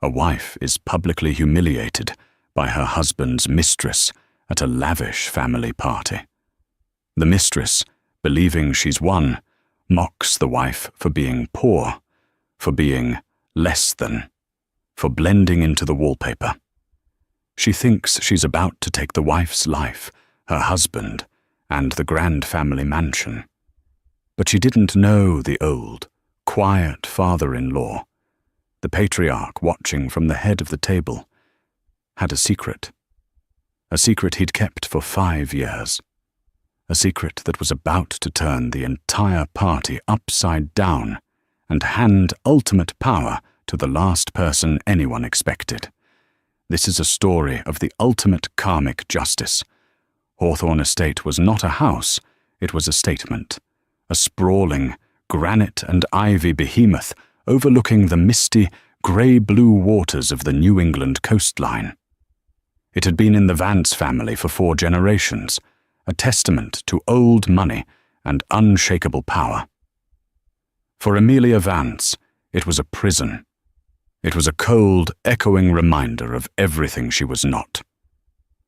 A wife is publicly humiliated by her husband's mistress at a lavish family party. The mistress, believing she's won, mocks the wife for being poor, for being less than, for blending into the wallpaper. She thinks she's about to take the wife's life, her husband, and the grand family mansion. But she didn't know the old, quiet father-in-law. The patriarch, watching from the head of the table, had a secret he'd kept for 5 years, a secret that was about to turn the entire party upside down and hand ultimate power to the last person anyone expected. This is a story of the ultimate karmic justice. Hawthorne Estate was not a house, it was a statement, a sprawling, granite and ivy behemoth overlooking the misty, grey-blue waters of the New England coastline. It had been in the Vance family for 4 generations, a testament to old money and unshakable power. For Amelia Vance, it was a prison. It was a cold, echoing reminder of everything she was not.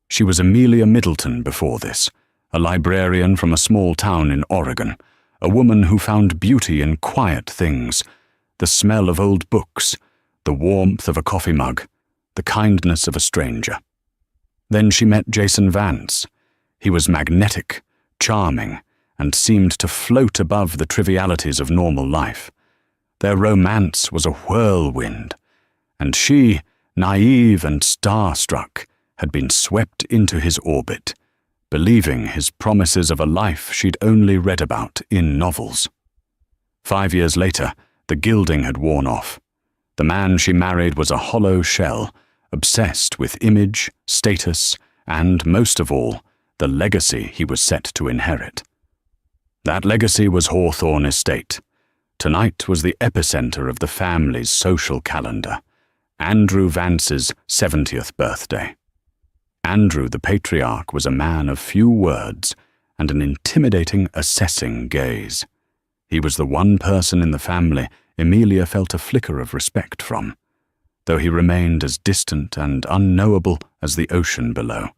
She was Amelia Middleton before this, a librarian from a small town in Oregon, a woman who found beauty in quiet things, the smell of old books, the warmth of a coffee mug, the kindness of a stranger. Then she met Jason Vance. He was magnetic, charming, and seemed to float above the trivialities of normal life. Their romance was a whirlwind, and she, naive and starstruck, had been swept into his orbit, believing his promises of a life she'd only read about in novels. 5 years later, the gilding had worn off. The man she married was a hollow shell, obsessed with image, status, and, most of all, the legacy he was set to inherit. That legacy was Hawthorne Estate. Tonight was the epicenter of the family's social calendar, Andrew Vance's 70th birthday. Andrew, the patriarch, was a man of few words and an intimidating, assessing gaze. He was the one person in the family Amelia felt a flicker of respect from, though he remained as distant and unknowable as the ocean below.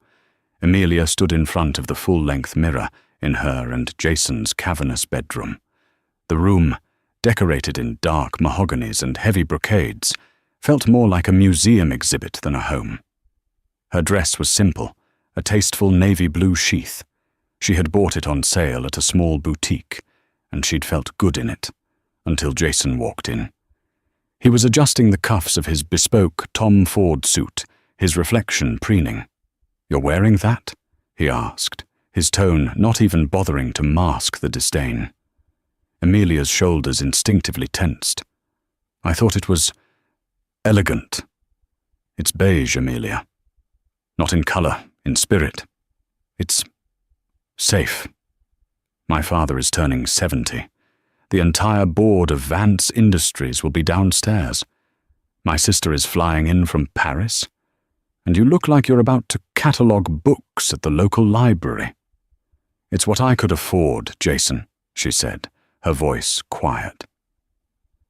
Amelia stood in front of the full-length mirror in her and Jason's cavernous bedroom. The room, decorated in dark mahoganies and heavy brocades, felt more like a museum exhibit than a home. Her dress was simple, a tasteful navy blue sheath. She had bought it on sale at a small boutique, and she'd felt good in it, until Jason walked in. He was adjusting the cuffs of his bespoke Tom Ford suit, his reflection preening. "You're wearing that?" he asked, his tone not even bothering to mask the disdain. Amelia's shoulders instinctively tensed. "I thought it was elegant." "It's beige, Amelia. Not in color, in spirit. It's safe. My father is turning 70. The entire board of Vance Industries will be downstairs. My sister is flying in from Paris. And you look like you're about to catalogue books at the local library." "It's what I could afford, Jason," she said, her voice quiet.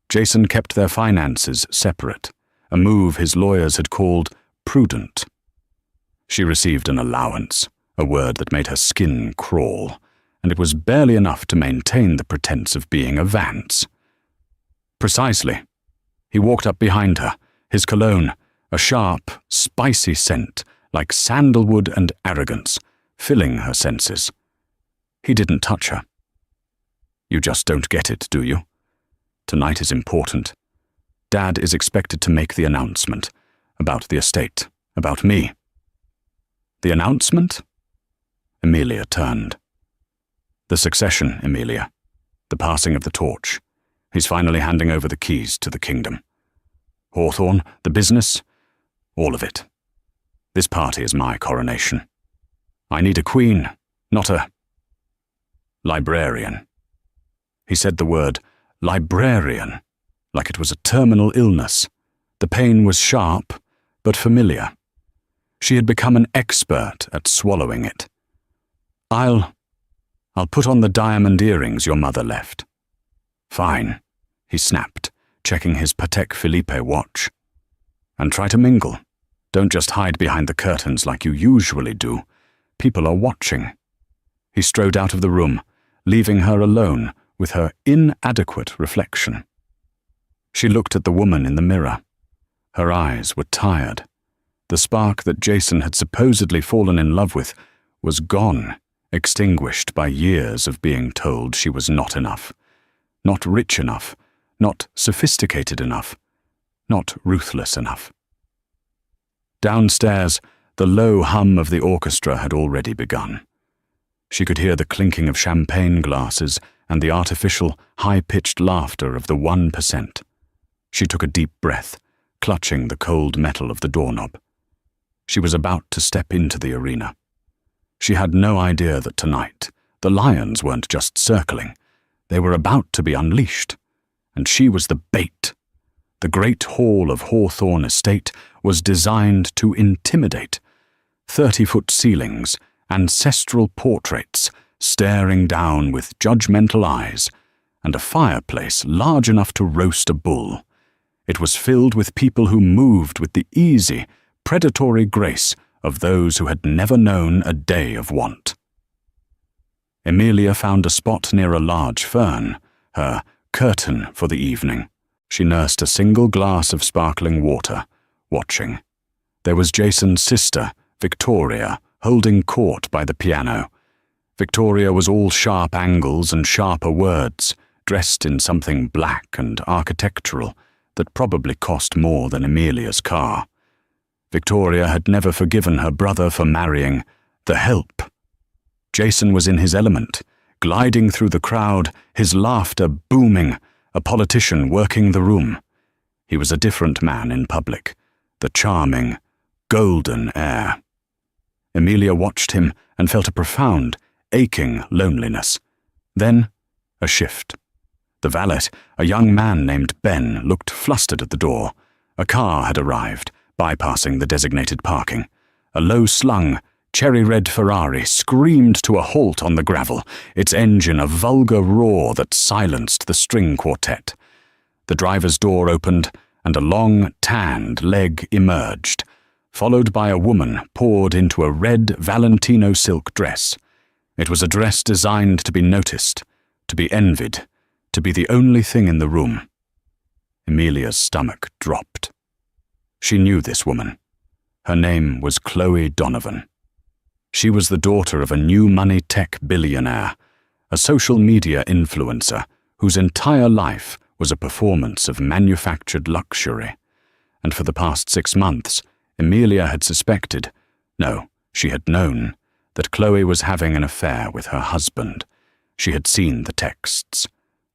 Jason kept their finances separate, a move his lawyers had called prudent. She received an allowance, a word that made her skin crawl, and it was barely enough to maintain the pretense of being a Vance. "Precisely." He walked up behind her, his cologne, a sharp, spicy scent like sandalwood and arrogance, filling her senses. He didn't touch her. "You just don't get it, do you? Tonight is important. Dad is expected to make the announcement about the estate, about me." "The announcement?" Amelia turned. "The succession, Amelia. The passing of the torch. He's finally handing over the keys to the kingdom. Hawthorne, the business, all of it. This party is my coronation. I need a queen, not a librarian." He said the word librarian like it was a terminal illness. The pain was sharp, but familiar. She had become an expert at swallowing it. I'll put on the diamond earrings your mother left." "Fine," he snapped, checking his Patek Philippe watch. And try to mingle. Don't just hide behind the curtains like you usually do. People are watching. He strode out of the room, leaving her alone with her inadequate reflection. She looked at the woman in the mirror. Her eyes were tired. The spark that Jason had supposedly fallen in love with was gone, extinguished by years of being told she was not enough, not rich enough, not sophisticated enough, not ruthless enough. Downstairs, the low hum of the orchestra had already begun. She could hear the clinking of champagne glasses and the artificial, high-pitched laughter of the 1%. She took a deep breath, clutching the cold metal of the doorknob. She was about to step into the arena. She had no idea that tonight, the lions weren't just circling. They were about to be unleashed. And she was the bait. The great hall of Hawthorne Estate was designed to intimidate. 30-foot ceilings, ancestral portraits staring down with judgmental eyes, and a fireplace large enough to roast a bull. It was filled with people who moved with the easy, predatory grace of those who had never known a day of want. Emilia found a spot near a large fern, her curtain for the evening. She nursed a single glass of sparkling water, watching. There was Jason's sister, Victoria, holding court by the piano. Victoria was all sharp angles and sharper words, dressed in something black and architectural that probably cost more than Emilia's car. Victoria had never forgiven her brother for marrying the help. Jason was in his element, gliding through the crowd, his laughter booming, a politician working the room. He was a different man in public, the charming, golden heir. Emilia watched him and felt a profound, aching loneliness. Then, a shift. The valet, a young man named Ben, looked flustered at the door. A car had arrived, bypassing the designated parking. A low-slung, cherry-red Ferrari screamed to a halt on the gravel, its engine a vulgar roar that silenced the string quartet. The driver's door opened, and a long, tanned leg emerged, followed by a woman poured into a red Valentino silk dress. It was a dress designed to be noticed, to be envied, to be the only thing in the room. Emilia's stomach dropped. She knew this woman. Her name was Chloe Donovan. She was the daughter of a new money tech billionaire, a social media influencer whose entire life was a performance of manufactured luxury. And for the past 6 months, Emilia had suspected, no, she had known, that Chloe was having an affair with her husband. She had seen the texts,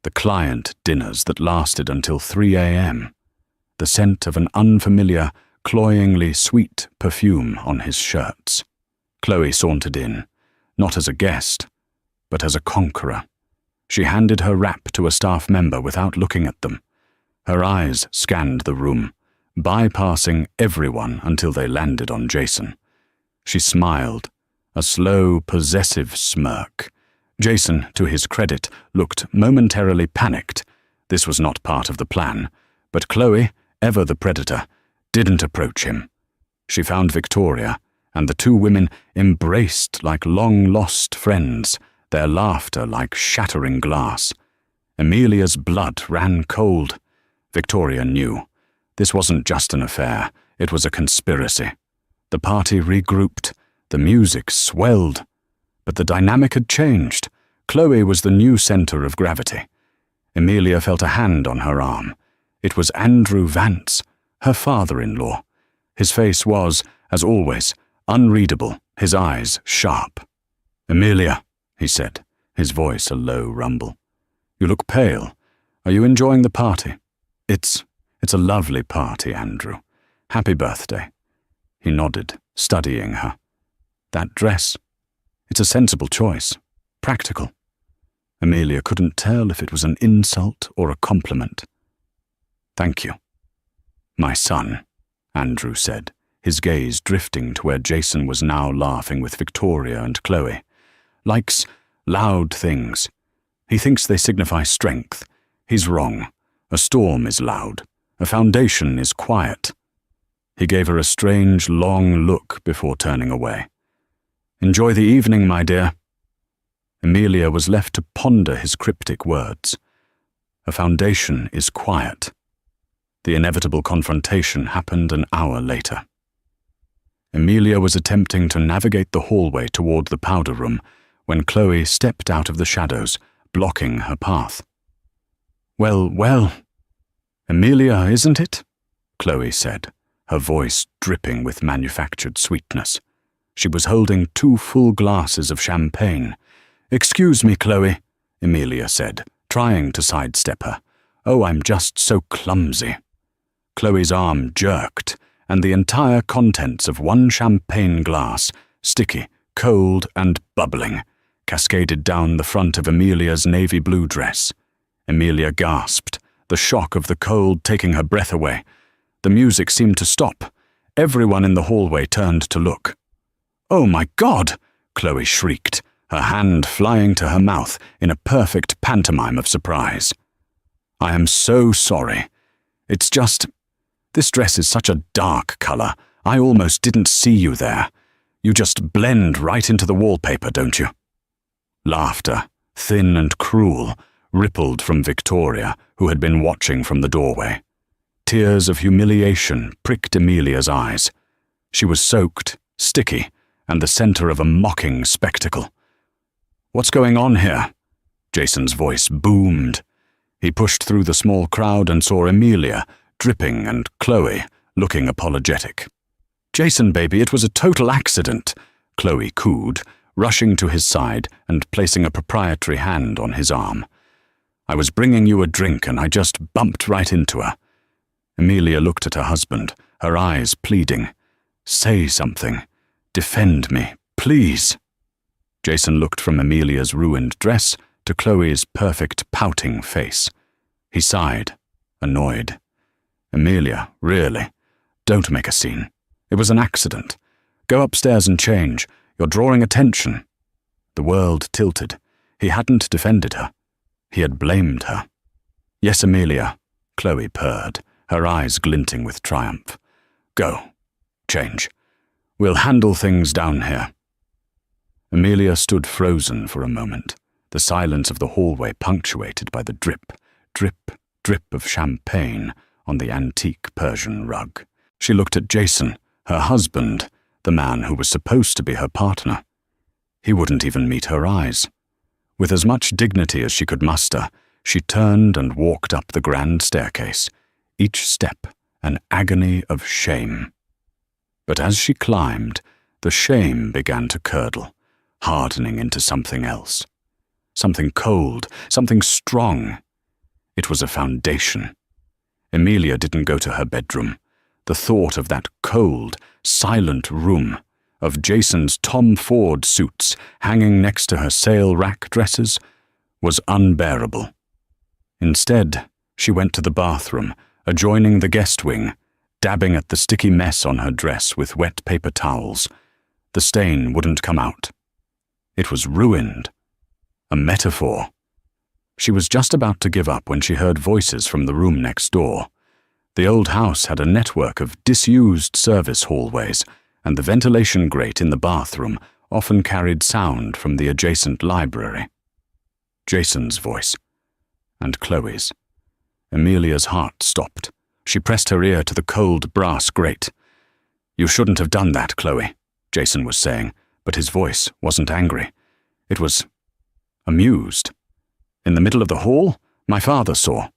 the client dinners that lasted until 3 a.m., the scent of an unfamiliar, cloyingly sweet perfume on his shirts. Chloe sauntered in, not as a guest, but as a conqueror. She handed her wrap to a staff member without looking at them. Her eyes scanned the room, bypassing everyone until they landed on Jason. She smiled, a slow, possessive smirk. Jason, to his credit, looked momentarily panicked. This was not part of the plan, but Chloe, ever the predator, didn't approach him. She found Victoria, and the two women embraced like long-lost friends, their laughter like shattering glass. Emilia's blood ran cold. Victoria knew. This wasn't just an affair, it was a conspiracy. The party regrouped, the music swelled. But the dynamic had changed. Chloe was the new center of gravity. Emilia felt a hand on her arm. It was Andrew Vance, her father-in-law. His face was, as always, unreadable, his eyes sharp. "Emilia," he said, his voice a low rumble. "You look pale. Are you enjoying the party?" It's a lovely party, Andrew. Happy birthday." He nodded, studying her. "That dress. It's a sensible choice. Practical." Emilia couldn't tell if it was an insult or a compliment. "Thank you." "My son," Andrew said, his gaze drifting to where Jason was now laughing with Victoria and Chloe, "likes loud things. He thinks they signify strength. He's wrong. A storm is loud. A foundation is quiet." He gave her a strange, long look before turning away. "Enjoy the evening, my dear." Emilia was left to ponder his cryptic words. A foundation is quiet. The inevitable confrontation happened an hour later. Emilia was attempting to navigate the hallway toward the powder room when Chloe stepped out of the shadows, blocking her path. Well, Emilia, isn't it?" Chloe said, her voice dripping with manufactured sweetness. She was holding 2 full glasses of champagne. "Excuse me, Chloe," Emilia said, trying to sidestep her. "Oh, I'm just so clumsy." Chloe's arm jerked, and the entire contents of 1 champagne glass, sticky, cold, and bubbling, cascaded down the front of Emilia's navy blue dress. Emilia gasped, the shock of the cold taking her breath away. The music seemed to stop. Everyone in the hallway turned to look. "Oh my God!" Chloe shrieked, her hand flying to her mouth in a perfect pantomime of surprise. "I am so sorry. It's just... This dress is such a dark color. I almost didn't see you there. You just blend right into the wallpaper, don't you?" Laughter, thin and cruel, rippled from Victoria, who had been watching from the doorway. Tears of humiliation pricked Emilia's eyes. She was soaked, sticky, and the center of a mocking spectacle. "What's going on here?" Jason's voice boomed. He pushed through the small crowd and saw Emilia, dripping, and Chloe, looking apologetic. "Jason, baby, it was a total accident," Chloe cooed, rushing to his side and placing a proprietary hand on his arm. "I was bringing you a drink and I just bumped right into her." Emilia looked at her husband, her eyes pleading. "Say something. Defend me, please." Jason looked from Emilia's ruined dress to Chloe's perfect pouting face. He sighed, annoyed. "Emilia, really? Don't make a scene. It was an accident. Go upstairs and change. You're drawing attention." The world tilted. He hadn't defended her. He had blamed her. "Yes, Emilia," Chloe purred, her eyes glinting with triumph. "Go. Change. We'll handle things down here." Emilia stood frozen for a moment, the silence of the hallway punctuated by the drip, drip, drip of champagne on the antique Persian rug. She looked at Jason, her husband, the man who was supposed to be her partner. He wouldn't even meet her eyes. With as much dignity as she could muster, she turned and walked up the grand staircase, each step an agony of shame. But as she climbed, the shame began to curdle, hardening into something else. Something cold, something strong. It was a foundation. Emilia didn't go to her bedroom. The thought of that cold, silent room, of Jason's Tom Ford suits hanging next to her sale rack dresses, was unbearable. Instead, she went to the bathroom, adjoining the guest wing, dabbing at the sticky mess on her dress with wet paper towels. The stain wouldn't come out. It was ruined. A metaphor. She was just about to give up when she heard voices from the room next door. The old house had a network of disused service hallways, and the ventilation grate in the bathroom often carried sound from the adjacent library. Jason's voice. And Chloe's. Emilia's heart stopped. She pressed her ear to the cold brass grate. "You shouldn't have done that, Chloe," Jason was saying, but his voice wasn't angry. It was amused. "In the middle of the hall? My father saw."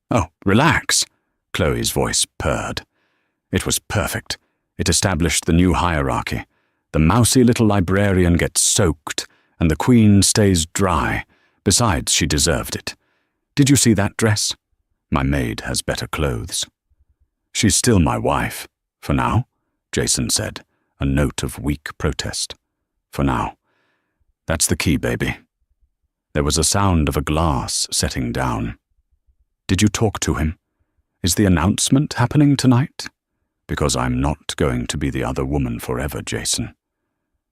"Oh, relax," Chloe's voice purred. It was perfect. It established the new hierarchy. The mousy little librarian gets soaked, and the queen stays dry. Besides, she deserved it. "Did you see that dress? My maid has better clothes." "She's still my wife, for now," Jason said, a note of weak protest. "For now. That's the key, baby." There was a sound of a glass setting down. "Did you talk to him? Is the announcement happening tonight? Because I'm not going to be the other woman forever, Jason.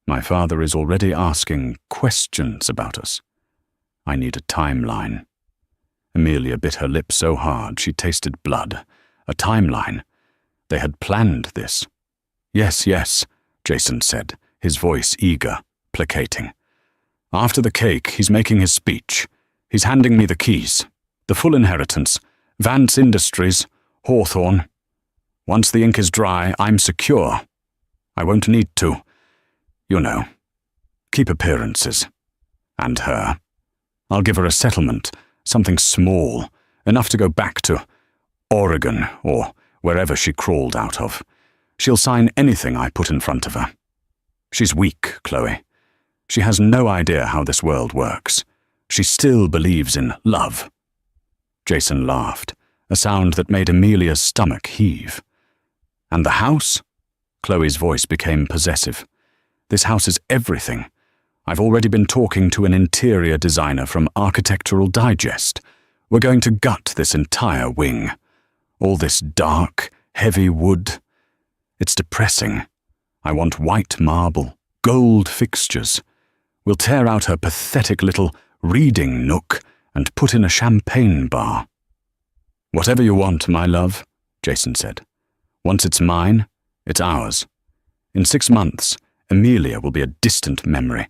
My father is already asking questions about us. I need a timeline." Emilia bit her lip so hard she tasted blood. A timeline. They had planned this. "Yes, yes," Jason said, his voice eager, placating. "After the cake, he's making his speech. He's handing me the keys. The full inheritance. Vance Industries, Hawthorne. Once the ink is dry, I'm secure. I won't need to, you know, keep appearances. And her. I'll give her a settlement, something small, enough to go back to Oregon or wherever she crawled out of. She'll sign anything I put in front of her. She's weak, Chloe. She has no idea how this world works. She still believes in love." Jason laughed, a sound that made Amelia's stomach heave. "And the house?" Chloe's voice became possessive. "This house is everything. I've already been talking to an interior designer from Architectural Digest. We're going to gut this entire wing. All this dark, heavy wood. It's depressing. I want white marble, gold fixtures. We'll tear out her pathetic little reading nook and put in a champagne bar." "Whatever you want, my love," Jason said. "Once it's mine, it's ours. In 6 months, Amelia will be a distant memory,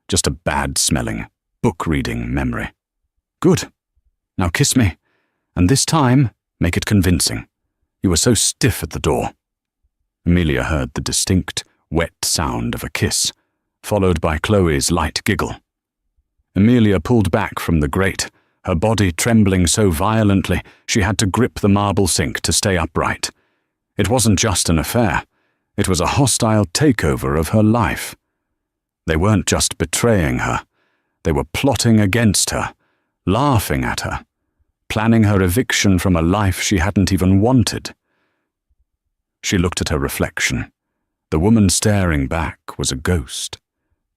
just a bad-smelling, book-reading memory. Good. Now kiss me, and this time, make it convincing. You were so stiff at the door." Amelia heard the distinct, wet sound of a kiss, followed by Chloe's light giggle. Amelia pulled back from the grate, her body trembling so violently she had to grip the marble sink to stay upright. It wasn't just an affair. It was a hostile takeover of her life. They weren't just betraying her. They were plotting against her, laughing at her, planning her eviction from a life she hadn't even wanted. She looked at her reflection. The woman staring back was a ghost,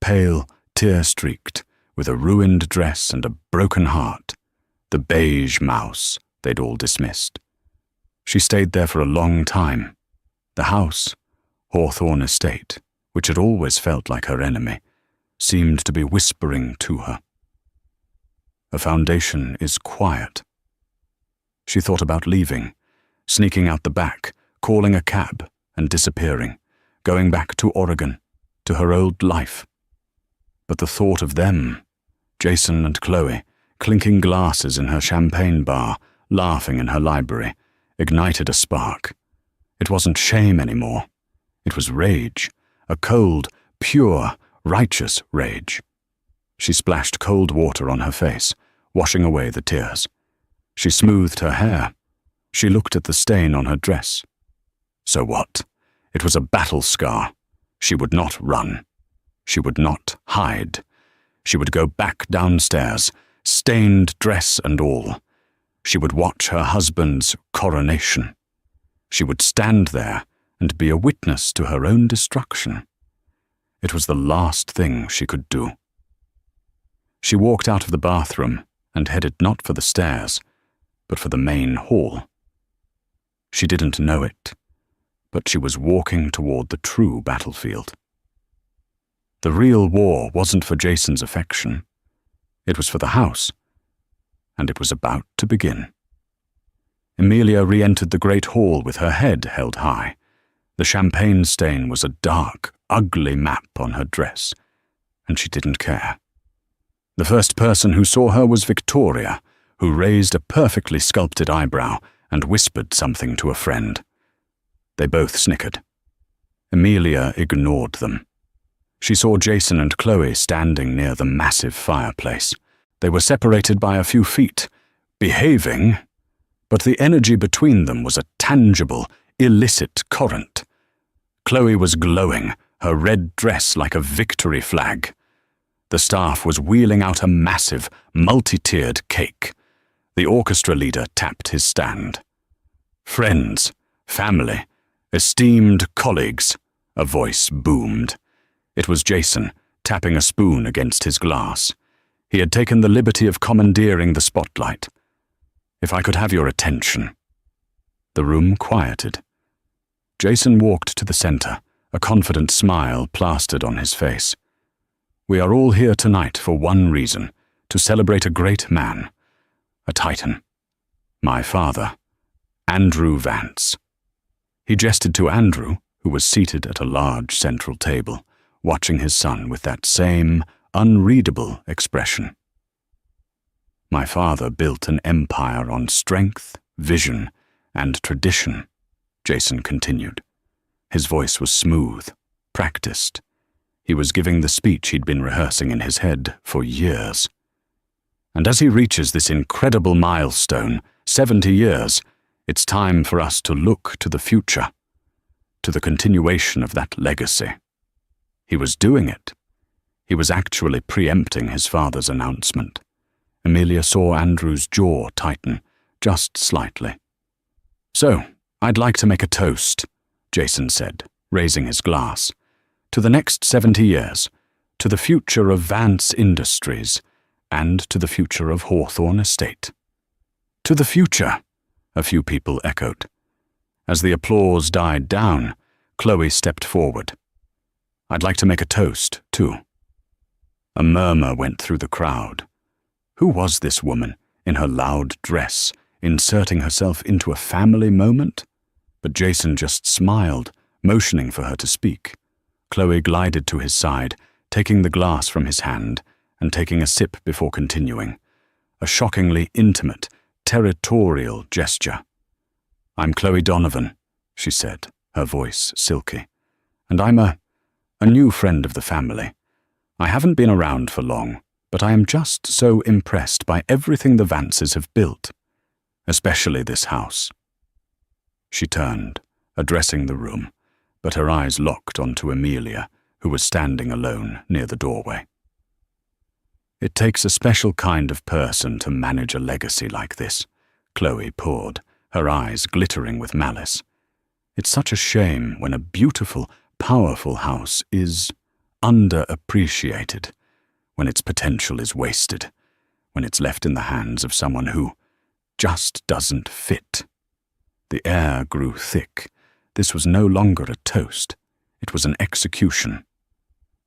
pale, tear-streaked, with a ruined dress and a broken heart, the beige mouse they'd all dismissed. She stayed there for a long time. The house, Hawthorne Estate, which had always felt like her enemy, seemed to be whispering to her. A foundation is quiet. She thought about leaving, sneaking out the back, calling a cab, and disappearing, going back to Oregon, to her old life. But the thought of them, Jason and Chloe, clinking glasses in her champagne bar, laughing in her library, ignited a spark. It wasn't shame anymore. It was rage, a cold, pure, righteous rage. She splashed cold water on her face, washing away the tears. She smoothed her hair. She looked at the stain on her dress. So what? It was a battle scar. She would not run. She would not hide. She would go back downstairs, stained dress and all. She would watch her husband's coronation. She would stand there and be a witness to her own destruction. It was the last thing she could do. She walked out of the bathroom and headed not for the stairs, but for the main hall. She didn't know it, but she was walking toward the true battlefield. The real war wasn't for Jason's affection. It was for the house, and it was about to begin. Amelia re-entered the great hall with her head held high. The champagne stain was a dark, ugly map on her dress, and she didn't care. The first person who saw her was Victoria, who raised a perfectly sculpted eyebrow and whispered something to a friend. They both snickered. Amelia ignored them. She saw Jason and Chloe standing near the massive fireplace. They were separated by a few feet, behaving, but the energy between them was a tangible, illicit current. Chloe was glowing, her red dress like a victory flag. The staff was wheeling out a massive, multi-tiered cake. The orchestra leader tapped his stand. "Friends, family, esteemed colleagues," a voice boomed. It was Jason, tapping a spoon against his glass. He had taken the liberty of commandeering the spotlight. "If I could have your attention." The room quieted. Jason walked to the center, a confident smile plastered on his face. "We are all here tonight for one reason, to celebrate a great man, a titan. My father, Andrew Vance." He gestured to Andrew, who was seated at a large central table, watching his son with that same unreadable expression. My father built an empire on strength, vision, and tradition, Jason continued. His voice was smooth, practiced. He was giving the speech he'd been rehearsing in his head for years. And as he reaches this incredible milestone, 70 years, it's time for us to look to the future, to the continuation of that legacy. He was doing it. He was actually preempting his father's announcement. Amelia saw Andrew's jaw tighten, just slightly. "So, I'd like to make a toast," Jason said, raising his glass. "To the next 70 years, to the future of Vance Industries, and to the future of Hawthorne Estate." "To the future," a few people echoed. As the applause died down, Chloe stepped forward. "I'd like to make a toast, too." A murmur went through the crowd. Who was this woman, in her loud dress, inserting herself into a family moment? But Jason just smiled, motioning for her to speak. Chloe glided to his side, taking the glass from his hand and taking a sip before continuing. A shockingly intimate, territorial gesture. "I'm Chloe Donovan," she said, her voice silky. "And I'm a new friend of the family. I haven't been around for long, but I am just so impressed by everything the Vances have built, especially this house." She turned, addressing the room, but her eyes locked onto Amelia, who was standing alone near the doorway. "It takes a special kind of person to manage a legacy like this," Chloe poured, her eyes glittering with malice. "It's such a shame when a beautiful, powerful house is underappreciated, when its potential is wasted, when it's left in the hands of someone who just doesn't fit." The air grew thick. This was no longer a toast. It was an execution.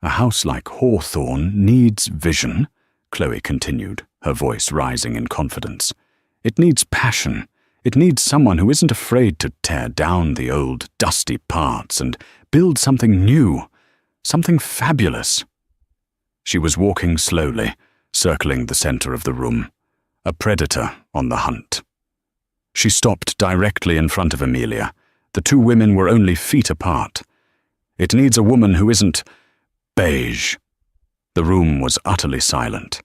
"A house like Hawthorne needs vision," Chloe continued, her voice rising in confidence. "It needs passion. It needs someone who isn't afraid to tear down the old, dusty parts and build something new, something fabulous." She was walking slowly, circling the center of the room, a predator on the hunt. She stopped directly in front of Amelia. The two women were only feet apart. "It needs a woman who isn't beige." The room was utterly silent.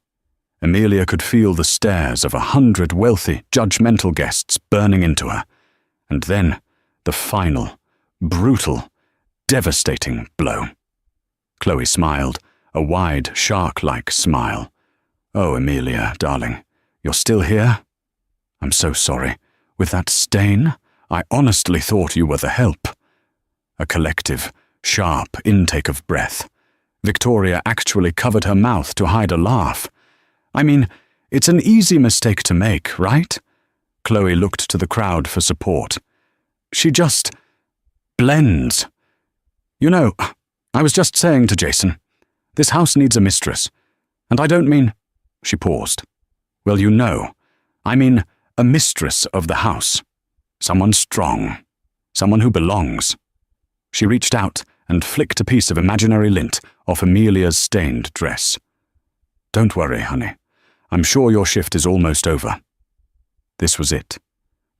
Amelia could feel the stares of 100 wealthy, judgmental guests burning into her. And then, the final, brutal, devastating blow. Chloe smiled, a wide, shark-like smile. "Oh, Amelia, darling, you're still here? I'm so sorry. With that stain, I honestly thought you were the help." A collective, sharp intake of breath. Victoria actually covered her mouth to hide a laugh. "I mean, it's an easy mistake to make, right?" Chloe looked to the crowd for support. "She just blends. You know, I was just saying to Jason, this house needs a mistress. And I don't mean—" She paused. "Well, you know, I mean a mistress of the house. Someone strong. Someone who belongs." She reached out and flicked a piece of imaginary lint off Amelia's stained dress. "Don't worry, honey. I'm sure your shift is almost over." This was it.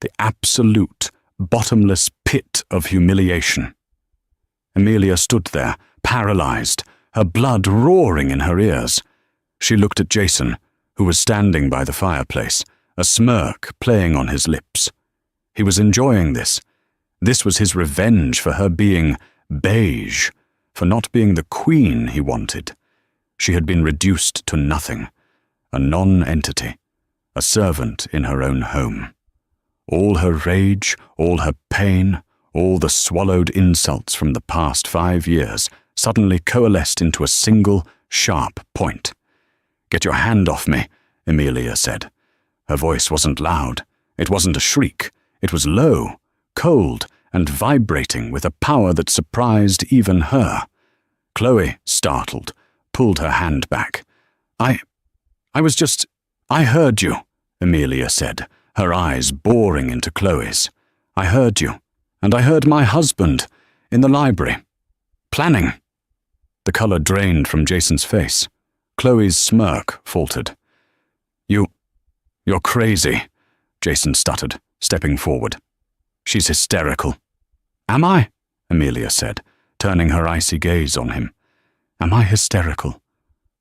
The absolute, bottomless pit of humiliation. Amelia stood there, paralyzed, her blood roaring in her ears. She looked at Jason, who was standing by the fireplace, a smirk playing on his lips. He was enjoying this. This was his revenge for her being beige, for not being the queen he wanted. She had been reduced to nothing, a non-entity, a servant in her own home. All her rage, all her pain, all the swallowed insults from the past 5 years suddenly coalesced into a single, sharp point. "Get your hand off me," Amelia said. Her voice wasn't loud. It wasn't a shriek. It was low, cold, and vibrating with a power that surprised even her. Chloe, startled, pulled her hand back. I heard you," Amelia said, her eyes boring into Chloe's. "I heard you. And I heard my husband in the library, planning. The colour drained from Jason's face. Chloe's smirk faltered. You're crazy, Jason stuttered, stepping forward. She's hysterical. Am I? Amelia said, turning her icy gaze on him. Am I hysterical?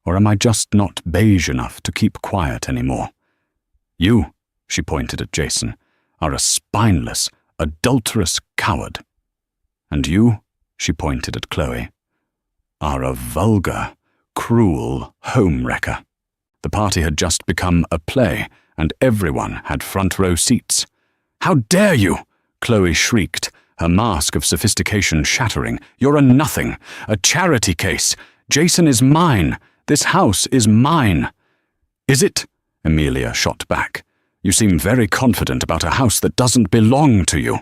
Or am I just not beige enough to keep quiet anymore? You, she pointed at Jason, are a spineless, adulterous coward. And you, she pointed at Chloe, are a vulgar, cruel home-wrecker. The party had just become a play, and everyone had front-row seats. How dare you? Chloe shrieked, her mask of sophistication shattering. You're a nothing, a charity case. Jason is mine. This house is mine. Is it? Amelia shot back. You seem very confident about a house that doesn't belong to you.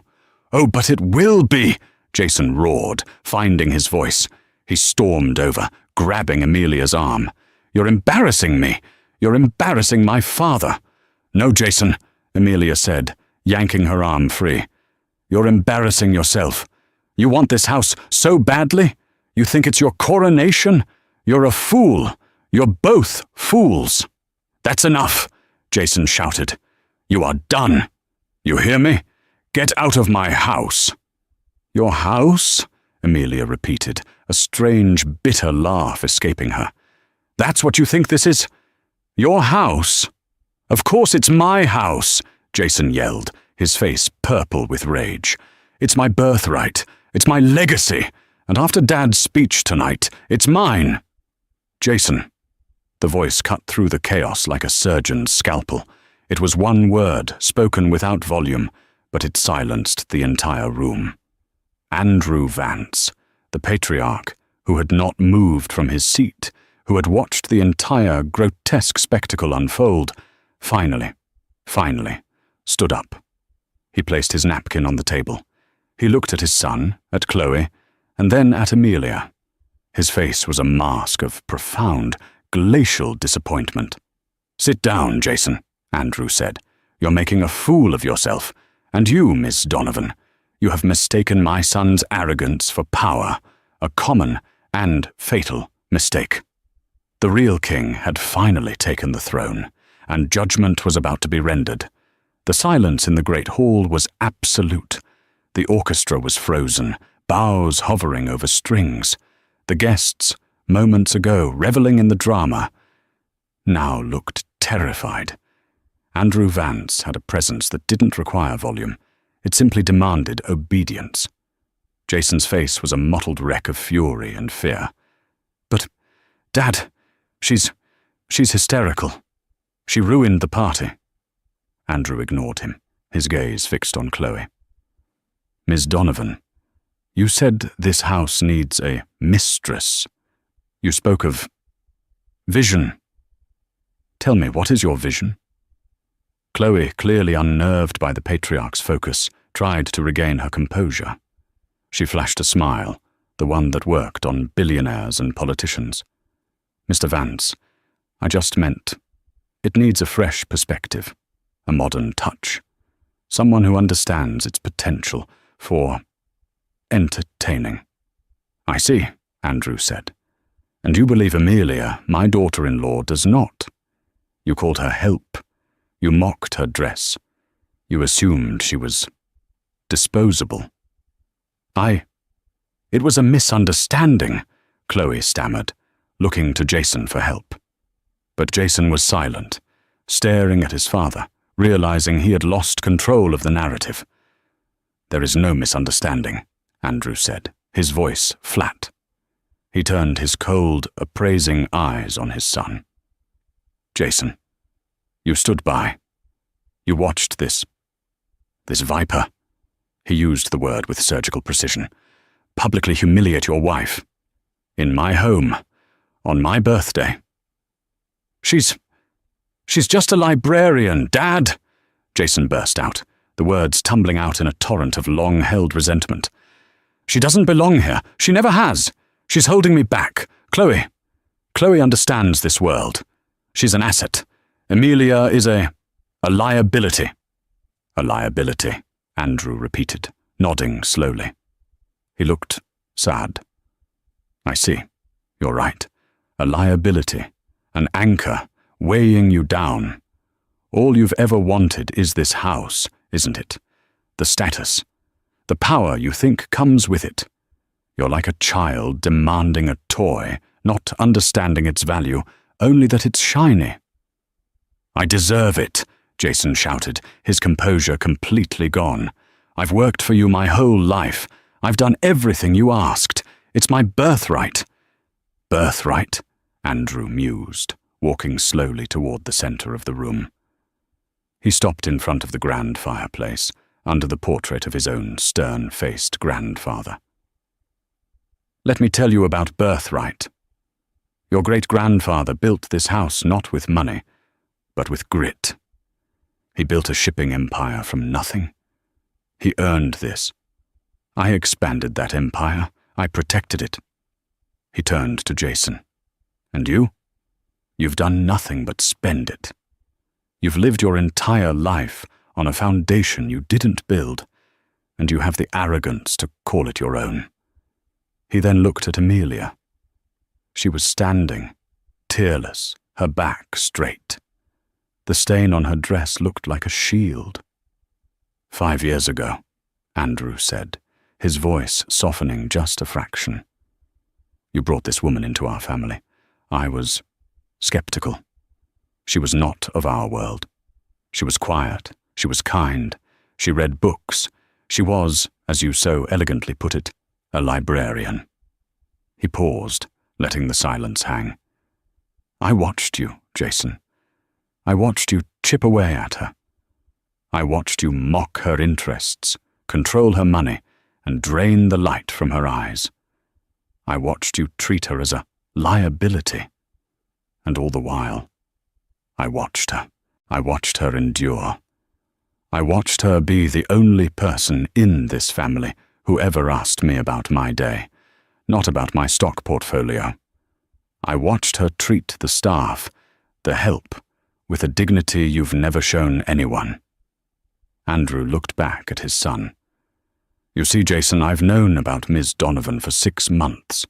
Oh, but it will be, Jason roared, finding his voice. He stormed over, grabbing Amelia's arm. You're embarrassing me. You're embarrassing my father. No, Jason, Amelia said, yanking her arm free. You're embarrassing yourself. You want this house so badly? You think it's your coronation? You're a fool. You're both fools. That's enough, Jason shouted. You are done. You hear me? Get out of my house. Your house? Amelia repeated, a strange, bitter laugh escaping her. That's what you think this is? Your house? Of course it's my house, Jason yelled, his face purple with rage. It's my birthright. It's my legacy. And after Dad's speech tonight, it's mine. Jason. The voice cut through the chaos like a surgeon's scalpel. It was one word, spoken without volume, but it silenced the entire room. Andrew Vance, the patriarch, who had not moved from his seat, who had watched the entire grotesque spectacle unfold, finally stood up. He placed his napkin on the table. He looked at his son, at Chloe, and then at Amelia. His face was a mask of profound, glacial disappointment. Sit down, Jason, Andrew said. You're making a fool of yourself. And you, Miss Donovan, you have mistaken my son's arrogance for power, a common and fatal mistake. The real king had finally taken the throne, and judgment was about to be rendered. The silence in the great hall was absolute. The orchestra was frozen, bows hovering over strings. The guests, moments ago reveling in the drama, now looked terrified. Andrew Vance had a presence that didn't require volume. It simply demanded obedience. Jason's face was a mottled wreck of fury and fear. But, Dad, she's hysterical. She ruined the party. Andrew ignored him, his gaze fixed on Chloe. Miss Donovan, you said this house needs a mistress. You spoke of vision. Tell me, what is your vision? Chloe, clearly unnerved by the patriarch's focus, tried to regain her composure. She flashed a smile, the one that worked on billionaires and politicians. Mr. Vance, I just meant, it needs a fresh perspective, a modern touch, someone who understands its potential for entertaining. I see, Andrew said. And you believe Amelia, my daughter-in-law, does not. You called her help. You mocked her dress. You assumed she was disposable. It was a misunderstanding, Chloe stammered, looking to Jason for help. But Jason was silent, staring at his father, realizing he had lost control of the narrative. There is no misunderstanding, Andrew said, his voice flat. He turned his cold, appraising eyes on his son. Jason, you stood by. You watched this viper, he used the word with surgical precision, publicly humiliate your wife. In my home, on my birthday. She's just a librarian, Dad, Jason burst out, the words tumbling out in a torrent of long-held resentment. She doesn't belong here. She never has. She's holding me back. Chloe understands this world. She's an asset. Amelia is a liability. A liability, Andrew repeated, nodding slowly. He looked sad. I see. You're right. A liability, an anchor, weighing you down. All you've ever wanted is this house, isn't it? The status. The power you think comes with it. You're like a child demanding a toy, not understanding its value, only that it's shiny. I deserve it, Jason shouted, his composure completely gone. I've worked for you my whole life. I've done everything you asked. It's my birthright. Birthright? Andrew mused, walking slowly toward the center of the room. He stopped in front of the grand fireplace, under the portrait of his own stern-faced grandfather. Let me tell you about birthright. Your great-grandfather built this house not with money, but with grit. He built a shipping empire from nothing. He earned this. I expanded that empire. I protected it. He turned to Jason. And you? You've done nothing but spend it. You've lived your entire life on a foundation you didn't build, and you have the arrogance to call it your own. He then looked at Amelia. She was standing, tearless, her back straight. The stain on her dress looked like a shield. 5 years ago, Andrew said, his voice softening just a fraction. You brought this woman into our family. I was skeptical. She was not of our world. She was quiet. She was kind. She read books. She was, as you so elegantly put it, a librarian. He paused, letting the silence hang. I watched you, Jason. I watched you chip away at her. I watched you mock her interests, control her money, and drain the light from her eyes. I watched you treat her as a liability. And all the while, I watched her. I watched her endure. I watched her be the only person in this family who ever asked me about my day, not about my stock portfolio. I watched her treat the staff, the help, with a dignity you've never shown anyone. Andrew looked back at his son. You see, Jason, I've known about Ms. Donovan for 6 months.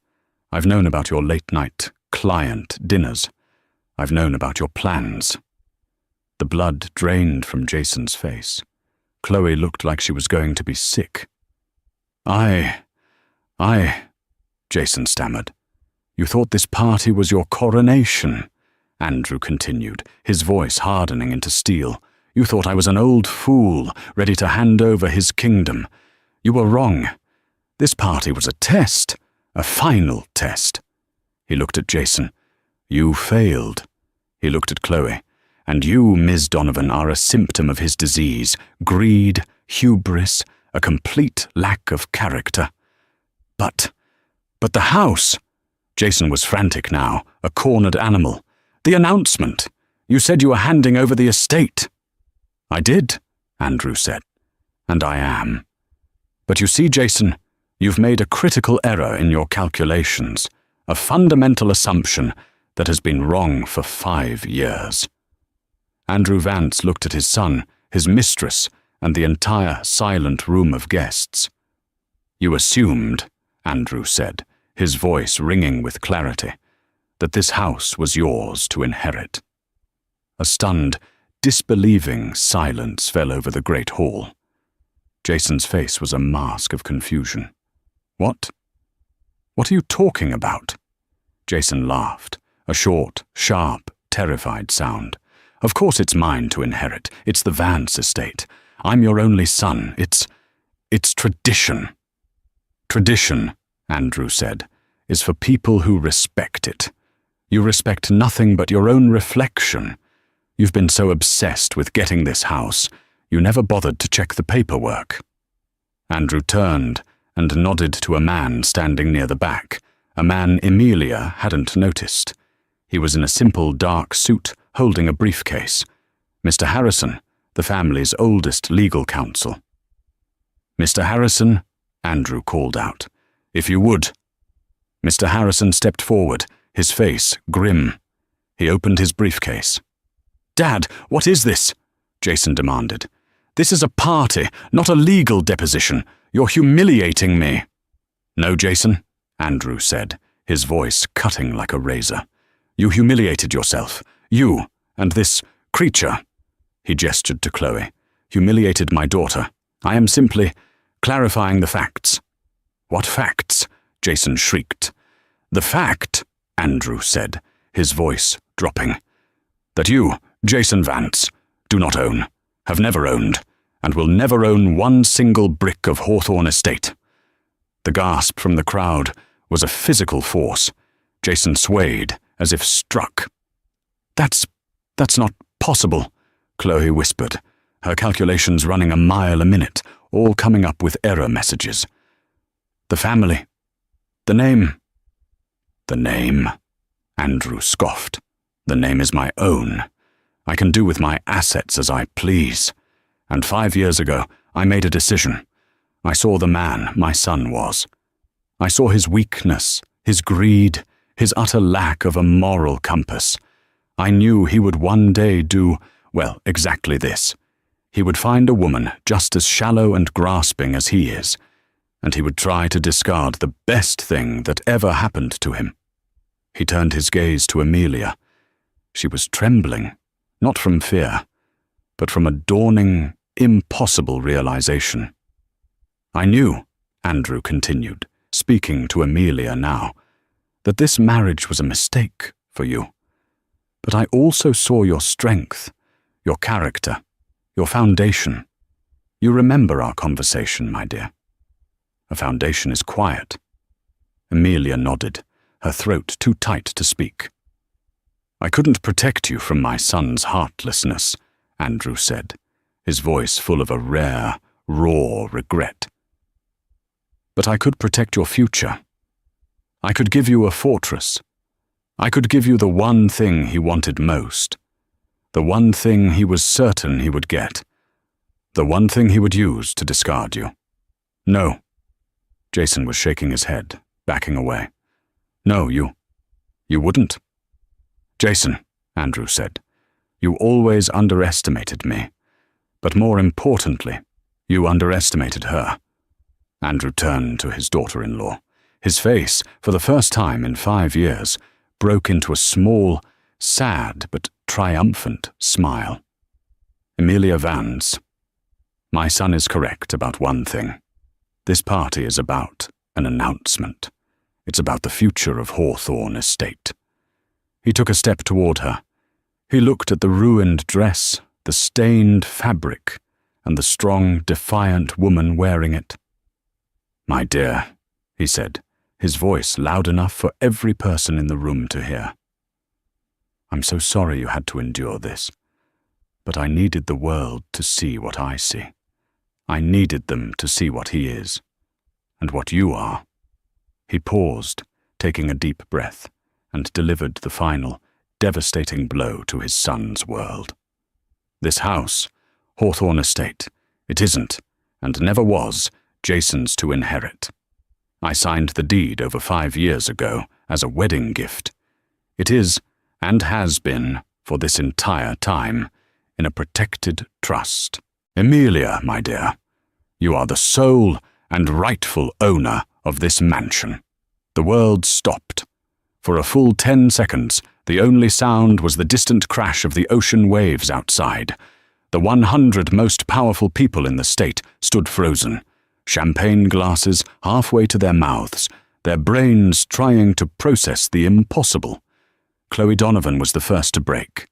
I've known about your late-night client dinners. I've known about your plans. The blood drained from Jason's face. Chloe looked like she was going to be sick. I, Jason stammered. You thought this party was your coronation, Andrew continued, his voice hardening into steel. You thought I was an old fool, ready to hand over his kingdom. You were wrong. This party was a test, a final test. He looked at Jason. You failed. He looked at Chloe. And you, Ms. Donovan, are a symptom of his disease, greed, hubris, a complete lack of character. But the house! Jason was frantic now, a cornered animal. The announcement! You said you were handing over the estate. I did, Andrew said, and I am. But you see, Jason, you've made a critical error in your calculations, a fundamental assumption that has been wrong for 5 years. Andrew Vance looked at his son, his mistress, and the entire silent room of guests. You assumed, Andrew said, his voice ringing with clarity, that this house was yours to inherit. A stunned, disbelieving silence fell over the great hall. Jason's face was a mask of confusion. What? What are you talking about? Jason laughed, a short, sharp, terrified sound. Of course it's mine to inherit. It's the Vance estate. I'm your only son. It's tradition. Tradition, Andrew said, is for people who respect it. You respect nothing but your own reflection. You've been so obsessed with getting this house, you never bothered to check the paperwork. Andrew turned and nodded to a man standing near the back, a man Amelia hadn't noticed. He was in a simple dark suit, holding a briefcase. Mr. Harrison, the family's oldest legal counsel. Mr. Harrison, Andrew called out, if you would. Mr. Harrison stepped forward, his face grim. He opened his briefcase. Dad, what is this? Jason demanded. This is a party, not a legal deposition. You're humiliating me." "No, Jason," Andrew said, his voice cutting like a razor. "You humiliated yourself. You and this creature," he gestured to Chloe, "humiliated my daughter. I am simply clarifying the facts." "What facts?" Jason shrieked. "The fact," Andrew said, his voice dropping, "that you, Jason Vance, do not own, have never owned, and will never own one single brick of Hawthorne Estate." The gasp from the crowd was a physical force. Jason swayed, as if struck. That's not possible," Chloe whispered, her calculations running a mile a minute, all coming up with error messages. "The family. The name." "The name?" Andrew scoffed. "The name is my own. I can do with my assets as I please. And 5 years ago, I made a decision. I saw the man my son was. I saw his weakness, his greed, his utter lack of a moral compass. I knew he would one day do, well, exactly this. He would find a woman just as shallow and grasping as he is, and he would try to discard the best thing that ever happened to him." He turned his gaze to Amelia. She was trembling, not from fear, but from a dawning, impossible realization. "I knew," Andrew continued, speaking to Amelia now, "that this marriage was a mistake for you. But I also saw your strength, your character, your foundation. You remember our conversation, my dear. A foundation is quiet." Amelia nodded, her throat too tight to speak. "I couldn't protect you from my son's heartlessness," Andrew said, his voice full of a rare, raw regret. "But I could protect your future. I could give you a fortress. I could give you the one thing he wanted most, the one thing he was certain he would get, the one thing he would use to discard you." "No." Jason was shaking his head, backing away. "No, you wouldn't." "Jason," Andrew said, "you always underestimated me. But more importantly, you underestimated her." Andrew turned to his daughter-in-law. His face, for the first time in 5 years, broke into a small, sad but triumphant smile. "Amelia Vance, my son is correct about one thing. This party is about an announcement. It's about the future of Hawthorne Estate." He took a step toward her. He looked at the ruined dress, the stained fabric, and the strong, defiant woman wearing it. "My dear," he said, his voice loud enough for every person in the room to hear. "I'm so sorry you had to endure this, but I needed the world to see what I see. I needed them to see what he is, and what you are." He paused, taking a deep breath, and delivered the final, devastating blow to his son's world. "This house, Hawthorne Estate, it isn't, and never was, Jason's to inherit. I signed the deed over 5 years ago as a wedding gift. It is, and has been, for this entire time, in a protected trust. Amelia, my dear, you are the sole and rightful owner of this mansion." The world stopped. For a full 10 seconds, the only sound was the distant crash of the ocean waves outside. The 100 most powerful people in the state stood frozen, champagne glasses halfway to their mouths, their brains trying to process the impossible. Chloe Donovan was the first to break.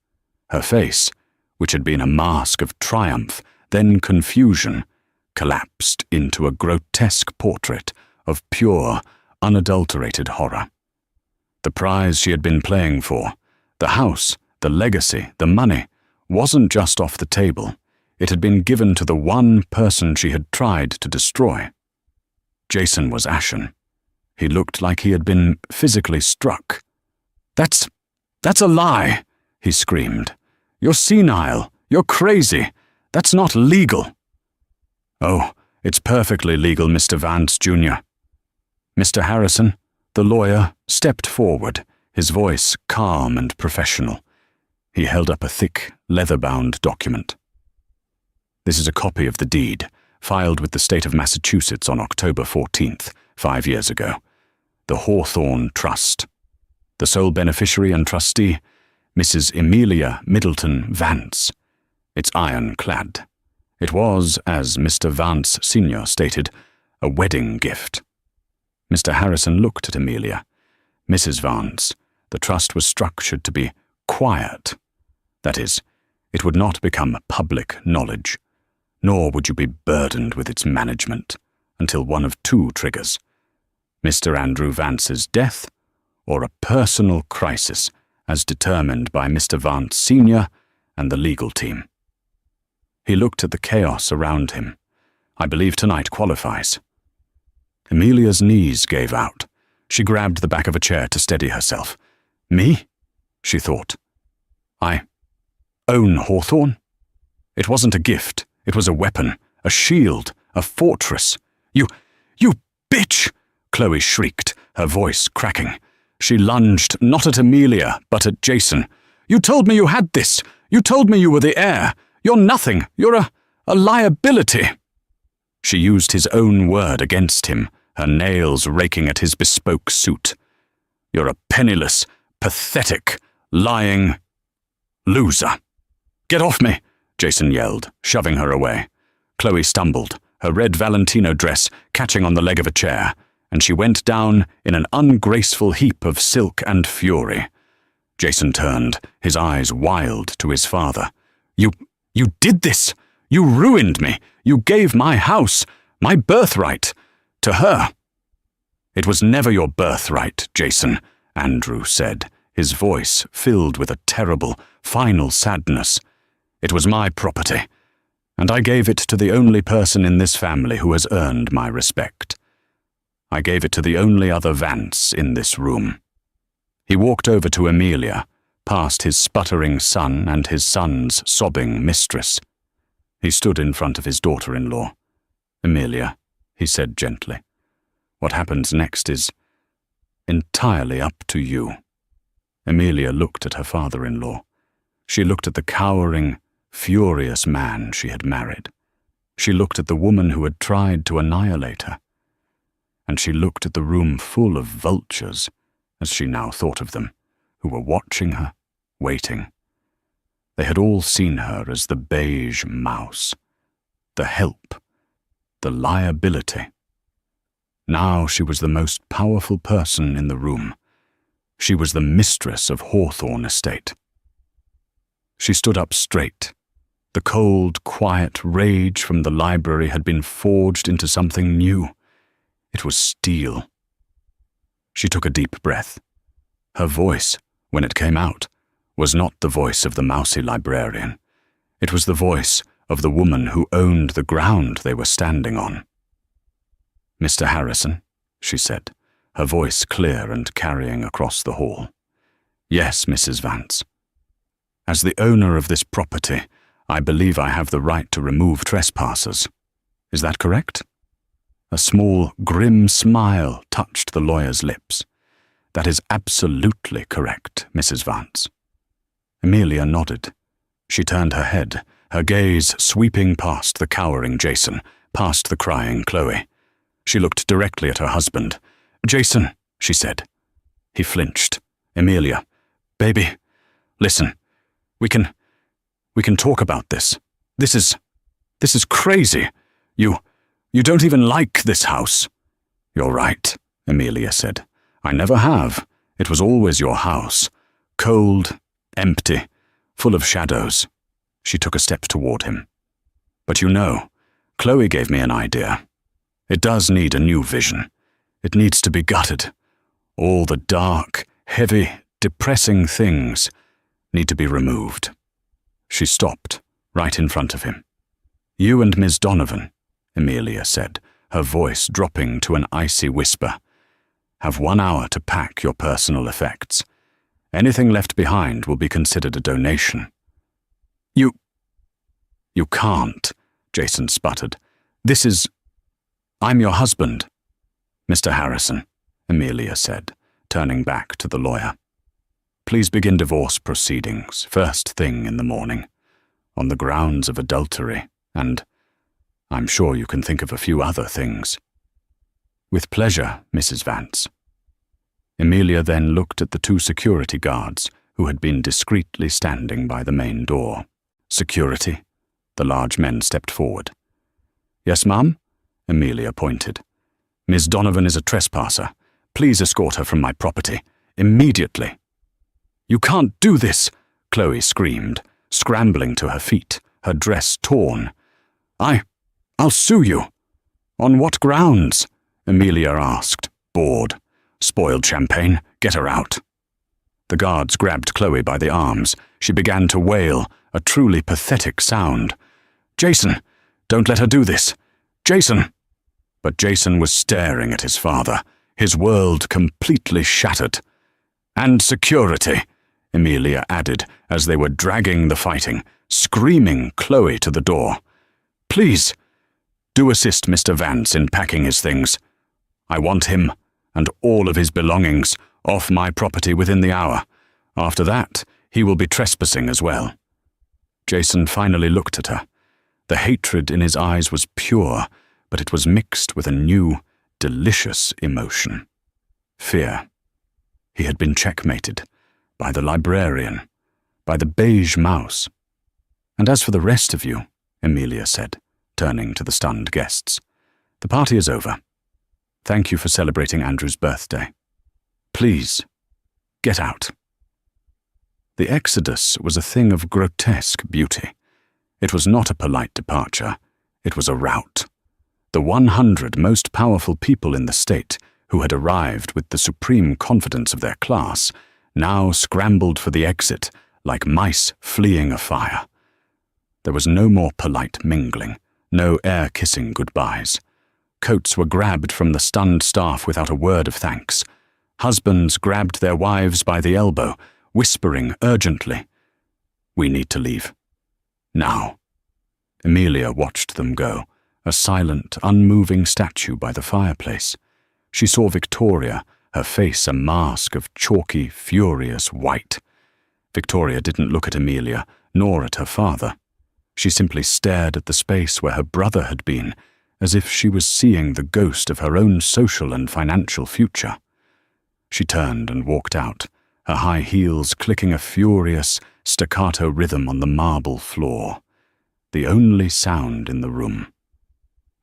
Her face, which had been a mask of triumph, then confusion, collapsed into a grotesque portrait of pure, unadulterated horror. The prize she had been playing for, the house, the legacy, the money, wasn't just off the table. It had been given to the one person she had tried to destroy. Jason was ashen. He looked like he had been physically struck. That's a lie," he screamed. "You're senile. You're crazy. That's not legal." "Oh, it's perfectly legal, Mr. Vance, Jr." Mr. Harrison, the lawyer, stepped forward, his voice calm and professional. He held up a thick, leather-bound document. "This is a copy of the deed, filed with the state of Massachusetts on October 14th, 5 years ago. The Hawthorne Trust. The sole beneficiary and trustee, Mrs. Amelia Middleton Vance. It's ironclad. It was, as Mr. Vance Sr. stated, a wedding gift. Mr. Harrison looked at Amelia. Mrs. Vance, the trust was structured to be quiet. That is, it would not become public knowledge, nor would you be burdened with its management until one of two triggers: Mr. Andrew Vance's death or a personal crisis as determined by Mr. Vance Sr. and the legal team. He looked at the chaos around him. I believe tonight qualifies. Amelia's knees gave out. She grabbed the back of a chair to steady herself. Me? She thought. I own Hawthorne? It wasn't a gift. It was a weapon, a shield, a fortress. You bitch! Chloe shrieked, her voice cracking. She lunged not at Amelia, but at Jason. You told me you had this. You told me you were the heir. You're nothing. You're a liability. She used his own word against him, her nails raking at his bespoke suit. You're a penniless, pathetic, lying loser. Get off me, Jason yelled, shoving her away. Chloe stumbled, her red Valentino dress catching on the leg of a chair, and she went down in an ungraceful heap of silk and fury. Jason turned, his eyes wild, to his father. You did this! You ruined me! You gave my house, my birthright, to her. It was never your birthright, Jason, Andrew said, his voice filled with a terrible, final sadness. It was my property, and I gave it to the only person in this family who has earned my respect. I gave it to the only other Vance in this room. He walked over to Amelia, past his sputtering son and his son's sobbing mistress. He stood in front of his daughter-in-law. Amelia, he said gently, what happens next is entirely up to you. Amelia looked at her father-in-law. She looked at the cowering, furious man she had married. She looked at the woman who had tried to annihilate her. And she looked at the room full of vultures, as she now thought of them, who were watching her, waiting. They had all seen her as the beige mouse, the help, the liability. Now she was the most powerful person in the room. She was the mistress of Hawthorne Estate. She stood up straight. The cold, quiet rage from the library had been forged into something new. It was steel. She took a deep breath. Her voice, when it came out, was not the voice of the mousy librarian. It was the voice of the woman who owned the ground they were standing on. Mr. Harrison, she said, her voice clear and carrying across the hall. Yes, Mrs. Vance. As the owner of this property, I believe I have the right to remove trespassers. Is that correct? A small, grim smile touched the lawyer's lips. That is absolutely correct, Mrs. Vance. Amelia nodded. She turned her head, her gaze sweeping past the cowering Jason, past the crying Chloe. She looked directly at her husband. Jason, she said. He flinched. Amelia, baby, listen. We can talk about this. This is crazy. You don't even like this house. You're right, Amelia said. I never have. It was always your house. Cold, empty, full of shadows. She took a step toward him. But you know, Chloe gave me an idea. It does need a new vision. It needs to be gutted. All the dark, heavy, depressing things need to be removed. She stopped, right in front of him. You and Miss Donovan, Amelia said, her voice dropping to an icy whisper, have 1 hour to pack your personal effects. Anything left behind will be considered a donation. You can't, Jason sputtered. I'm your husband. Mr. Harrison, Amelia said, turning back to the lawyer. Please begin divorce proceedings first thing in the morning, on the grounds of adultery and I'm sure you can think of a few other things." "With pleasure, Mrs. Vance." Amelia then looked at the two security guards who had been discreetly standing by the main door. "Security?" The large men stepped forward. "Yes, ma'am?" Amelia pointed. "Miss Donovan is a trespasser. Please escort her from my property. Immediately." "You can't do this!" Chloe screamed, scrambling to her feet, her dress torn. I'll sue you." "On what grounds?" Amelia asked, bored. "Spoiled champagne. Get her out." The guards grabbed Chloe by the arms. She began to wail, a truly pathetic sound. "Jason, don't let her do this. Jason!" But Jason was staring at his father, his world completely shattered. "And security," Amelia added as they were dragging the fighting, screaming Chloe to the door. "Please, do assist Mr. Vance in packing his things. I want him and all of his belongings off my property within the hour. After that, he will be trespassing as well." Jason finally looked at her. The hatred in his eyes was pure, but it was mixed with a new, delicious emotion. Fear. He had been checkmated by the librarian, by the beige mouse. "And as for the rest of you," Amelia said, turning to the stunned guests, "the party is over. Thank you for celebrating Andrew's birthday. Please, get out." The exodus was a thing of grotesque beauty. It was not a polite departure. It was a rout. The 100 most powerful people in the state, who had arrived with the supreme confidence of their class, now scrambled for the exit like mice fleeing a fire. There was no more polite mingling, no air-kissing goodbyes. Coats were grabbed from the stunned staff without a word of thanks. Husbands grabbed their wives by the elbow, whispering urgently, "We need to leave. Now." Amelia watched them go, a silent, unmoving statue by the fireplace. She saw Victoria, her face a mask of chalky, furious white. Victoria didn't look at Amelia, nor at her father. She simply stared at the space where her brother had been, as if she was seeing the ghost of her own social and financial future. She turned and walked out, her high heels clicking a furious, staccato rhythm on the marble floor, the only sound in the room.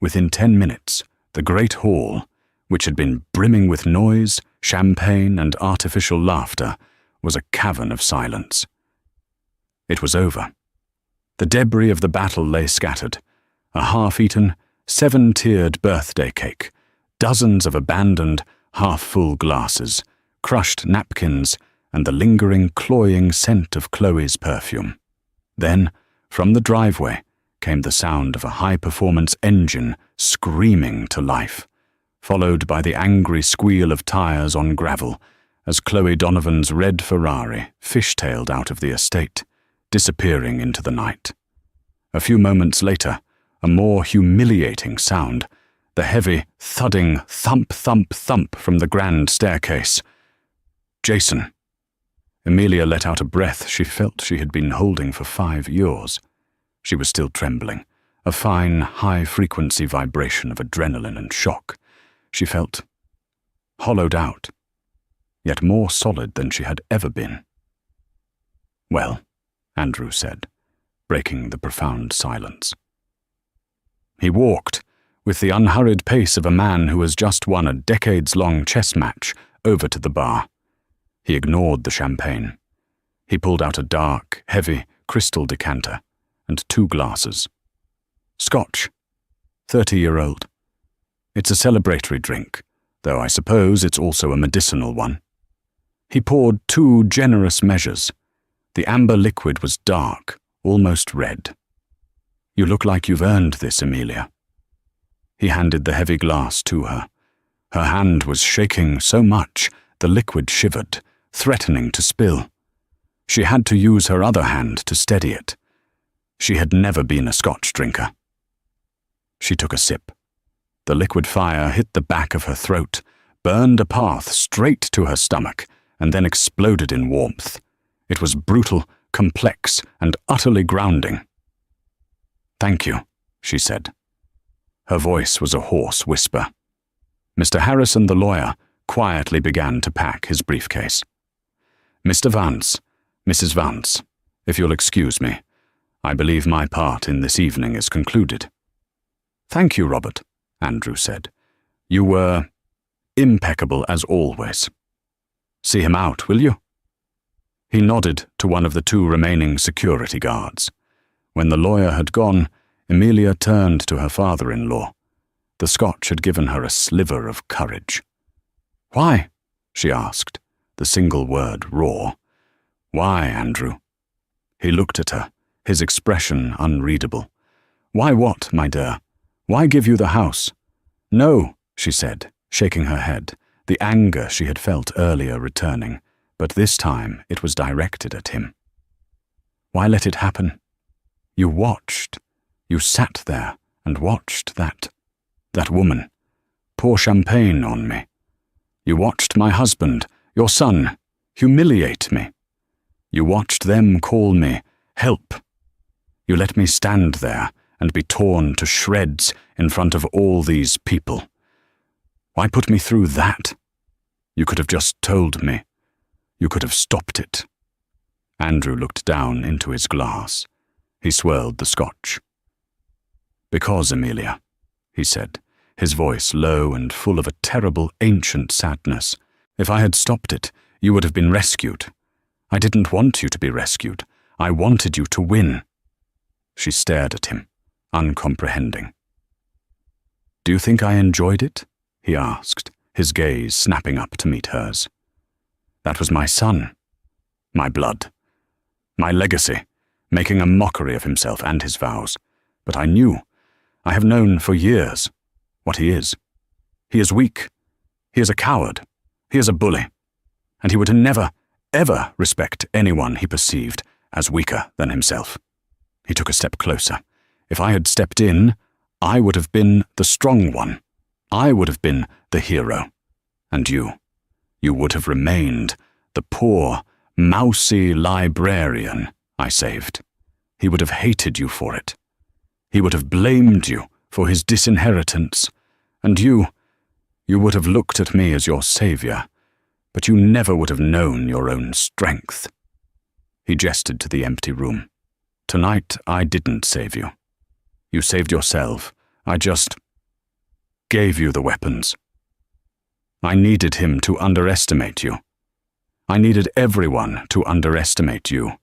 Within 10 minutes, the great hall, which had been brimming with noise, champagne, and artificial laughter, was a cavern of silence. It was over. The debris of the battle lay scattered, a half-eaten, 7-tiered birthday cake, dozens of abandoned, half-full glasses, crushed napkins, and the lingering, cloying scent of Chloe's perfume. Then, from the driveway, came the sound of a high-performance engine screaming to life, followed by the angry squeal of tires on gravel as Chloe Donovan's red Ferrari fishtailed out of the estate, disappearing into the night. A few moments later, a more humiliating sound, the heavy, thudding thump, thump, thump from the grand staircase. "Jason." Amelia let out a breath she felt she had been holding for 5 years. She was still trembling, a fine, high-frequency vibration of adrenaline and shock. She felt hollowed out, yet more solid than she had ever been. "Well," Andrew said, breaking the profound silence. He walked, with the unhurried pace of a man who has just won a decades-long chess match, over to the bar. He ignored the champagne. He pulled out a dark, heavy, crystal decanter and 2 glasses. "Scotch, 30-year-old. It's a celebratory drink, though I suppose it's also a medicinal one." He poured 2 generous measures. The amber liquid was dark, almost red. "You look like you've earned this, Amelia." He handed the heavy glass to her. Her hand was shaking so much the liquid shivered, threatening to spill. She had to use her other hand to steady it. She had never been a Scotch drinker. She took a sip. The liquid fire hit the back of her throat, burned a path straight to her stomach, and then exploded in warmth. It was brutal, complex, and utterly grounding. "Thank you," she said. Her voice was a hoarse whisper. Mr. Harrison, the lawyer, quietly began to pack his briefcase. "Mr. Vance, Mrs. Vance, if you'll excuse me, I believe my part in this evening is concluded." "Thank you, Robert," Andrew said. "You were impeccable as always. See him out, will you?" He nodded to one of the two remaining security guards. When the lawyer had gone, Amelia turned to her father-in-law. The Scotch had given her a sliver of courage. "Why?" she asked, the single word raw. "Why, Andrew?" He looked at her, his expression unreadable. "Why what, my dear? Why give you the house?" "No," she said, shaking her head, the anger she had felt earlier returning, but this time it was directed at him. "Why let it happen? You watched. You sat there and watched that woman pour champagne on me. You watched my husband, your son, humiliate me. You watched them call me help. You let me stand there and be torn to shreds in front of all these people. Why put me through that? You could have just told me. You could have stopped it." Andrew looked down into his glass. He swirled the Scotch. "Because, Amelia," he said, his voice low and full of a terrible ancient sadness, "if I had stopped it, you would have been rescued. I didn't want you to be rescued. I wanted you to win." She stared at him, uncomprehending. "Do you think I enjoyed it?" he asked, his gaze snapping up to meet hers. "That was my son, my blood, my legacy, making a mockery of himself and his vows. But I have known for years, what he is. He is weak. He is a coward. He is a bully. And he would never, ever respect anyone he perceived as weaker than himself." He took a step closer. "If I had stepped in, I would have been the strong one. I would have been the hero. And you would have remained the poor, mousy librarian I saved. He would have hated you for it. He would have blamed you for his disinheritance. And you would have looked at me as your savior, but you never would have known your own strength." He gestured to the empty room. "Tonight I didn't save you. You saved yourself. I just gave you the weapons. I needed him to underestimate you. I needed everyone to underestimate you.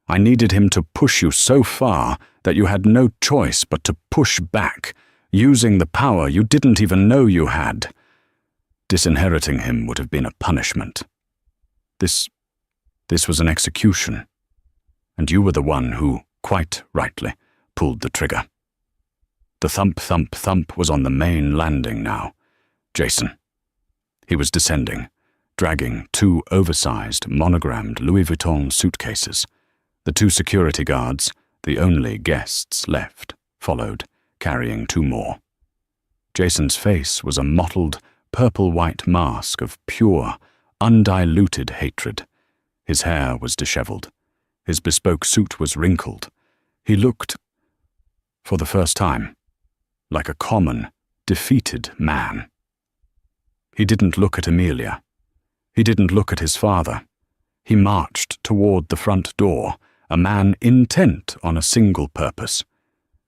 I needed him to push you so far that you had no choice but to push back, using the power you didn't even know you had. Disinheriting him would have been a punishment. This was an execution, and you were the one who, quite rightly, pulled the trigger." The thump, thump, thump was on the main landing now. Jason. He was descending, dragging two oversized, monogrammed Louis Vuitton suitcases. The two security guards, the only guests left, followed, carrying two more. Jason's face was a mottled, purple-white mask of pure, undiluted hatred. His hair was disheveled. His bespoke suit was wrinkled. He looked, for the first time, like a common, defeated man. He didn't look at Amelia. He didn't look at his father. He marched toward the front door, a man intent on a single purpose.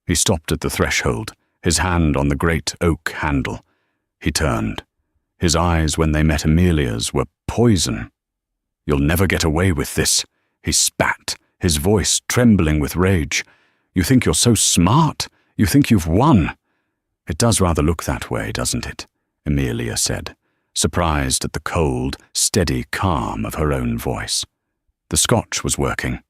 He stopped at the threshold, his hand on the great oak handle. He turned. His eyes, when they met Amelia's, were poison. "You'll never get away with this," he spat, his voice trembling with rage. "You think you're so smart? You think you've won?" "It does rather look that way, doesn't it?" Amelia said, surprised at the cold, steady calm of her own voice. The Scotch was working.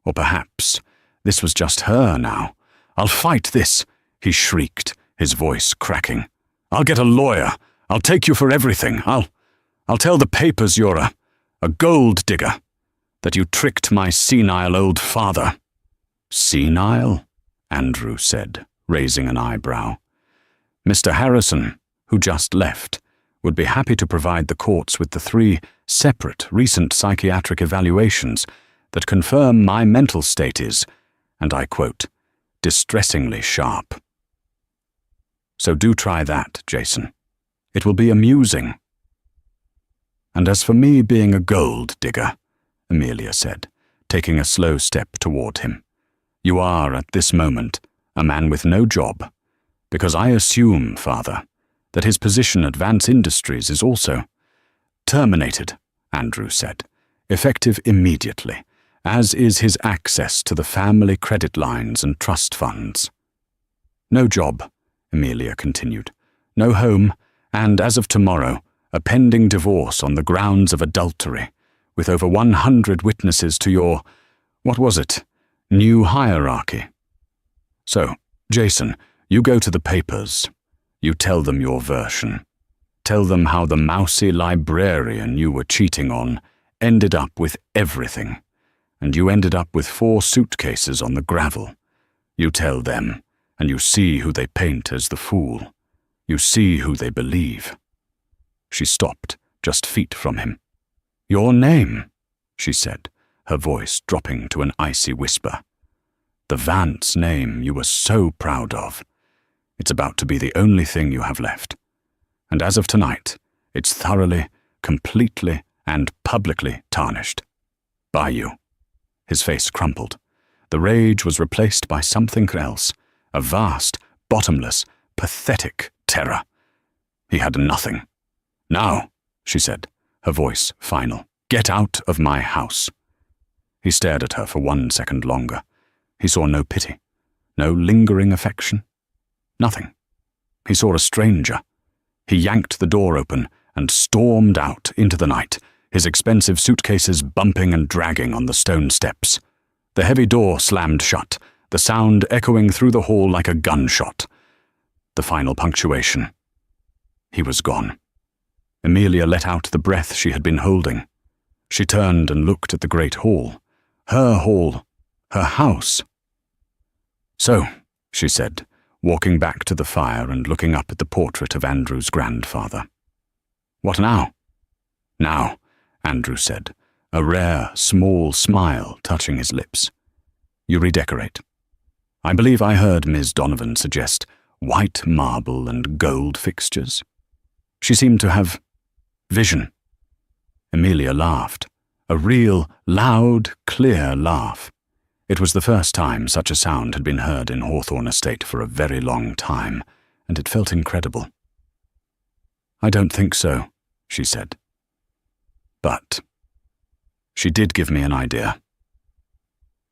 Or perhaps this was just her now. "I'll fight this," he shrieked, his voice cracking. "I'll get a lawyer. I'll take you for everything. I'll tell the papers you're a gold digger, that you tricked my senile old father." "Senile?" Andrew said, raising an eyebrow. "Mr. Harrison, who just left, would be happy to provide the courts with the 3 separate recent psychiatric evaluations that confirm my mental state is, and I quote, distressingly sharp." So do try that, Jason. It will be amusing. And as for me being a gold digger, Amelia said, taking a slow step toward him, you are, at this moment, a man with no job, because I assume, Father, that his position at Vance Industries is also terminated, Andrew said, effective immediately, as is his access to the family credit lines and trust funds. No job, Amelia continued, no home, and as of tomorrow, a pending divorce on the grounds of adultery, with over 100 witnesses to your, what was it, new hierarchy. So, Jason, you go to the papers. You tell them your version. Tell them how the mousy librarian you were cheating on ended up with everything, and you ended up with 4 suitcases on the gravel. You tell them, and you see who they paint as the fool. You see who they believe. She stopped, just feet from him. Your name, she said, her voice dropping to an icy whisper. The Vance name you were so proud of. It's about to be the only thing you have left. And as of tonight, it's thoroughly, completely, and publicly tarnished. By you. His face crumpled. The rage was replaced by something else, a vast, bottomless, pathetic terror. He had nothing. Now, she said, her voice final, get out of my house. He stared at her for 1 second longer. He saw no pity, no lingering affection, nothing. He saw a stranger. He yanked the door open and stormed out into the night, his expensive suitcases bumping and dragging on the stone steps. The heavy door slammed shut, the sound echoing through the hall like a gunshot. The final punctuation. He was gone. Amelia let out the breath she had been holding. She turned and looked at the great hall. Her hall. Her house. So, she said, walking back to the fire and looking up at the portrait of Andrew's grandfather. What now? Now, Andrew said, a rare, small smile touching his lips. You redecorate. I believe I heard Ms. Donovan suggest white marble and gold fixtures. She seemed to have vision. Amelia laughed, a real, loud, clear laugh. It was the first time such a sound had been heard in Hawthorne Estate for a very long time, and it felt incredible. I don't think so, she said. But she did give me an idea.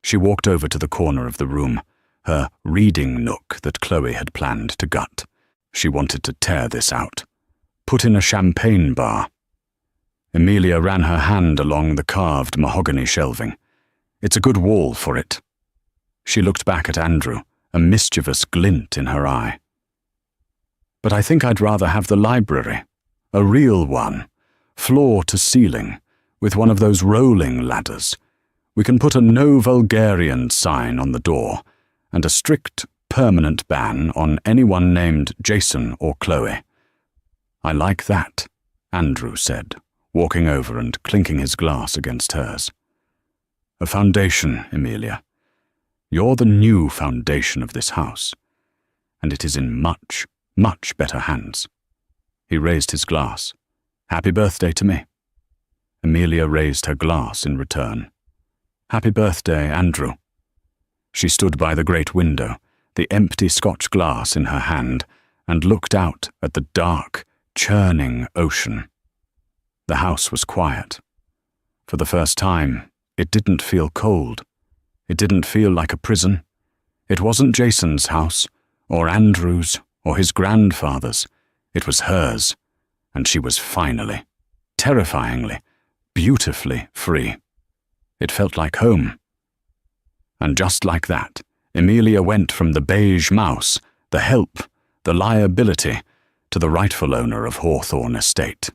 She walked over to the corner of the room, her reading nook that Chloe had planned to gut. She wanted to tear this out. Put in a champagne bar. Amelia ran her hand along the carved mahogany shelving. It's a good wall for it. She looked back at Andrew, a mischievous glint in her eye. But I think I'd rather have the library. A real one. Floor to ceiling, with one of those rolling ladders. We can put a no vulgarian sign on the door, and a strict, permanent ban on anyone named Jason or Chloe. I like that, Andrew said, walking over and clinking his glass against hers. A foundation, Amelia. You're the new foundation of this house, and it is in much, much better hands. He raised his glass. Happy birthday to me. Amelia raised her glass in return. Happy birthday, Andrew. She stood by the great window, the empty Scotch glass in her hand, and looked out at the dark, churning ocean. The house was quiet. For the first time, it didn't feel cold. It didn't feel like a prison. It wasn't Jason's house, or Andrew's, or his grandfather's. It was hers, and she was finally, terrifyingly, beautifully free. It felt like home. And just like that, Amelia went from the beige mouse, the help, the liability, to the rightful owner of Hawthorne Estate.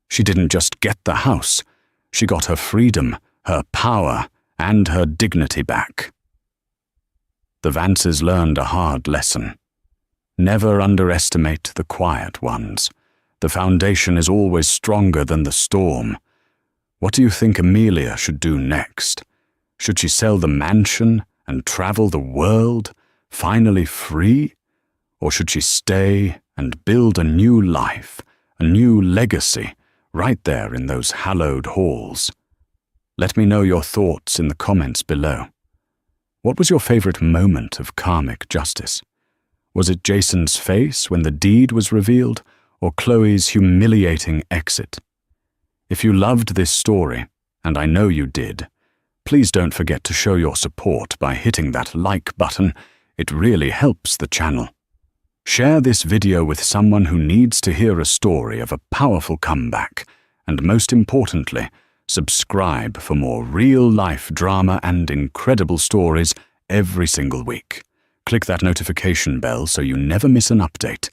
She didn't just get the house, she got her freedom, her power, and her dignity back. The Vances learned a hard lesson. Never underestimate the quiet ones. The foundation is always stronger than the storm. What do you think Amelia should do next? Should she sell the mansion and travel the world, finally free? Or should she stay and build a new life, a new legacy, right there in those hallowed halls? Let me know your thoughts in the comments below. What was your favorite moment of karmic justice? Was it Jason's face when the deed was revealed, or Chloe's humiliating exit? If you loved this story, and I know you did, please don't forget to show your support by hitting that like button. It really helps the channel. Share this video with someone who needs to hear a story of a powerful comeback, and most importantly, subscribe for more real-life drama and incredible stories every single week. Click that notification bell so you never miss an update.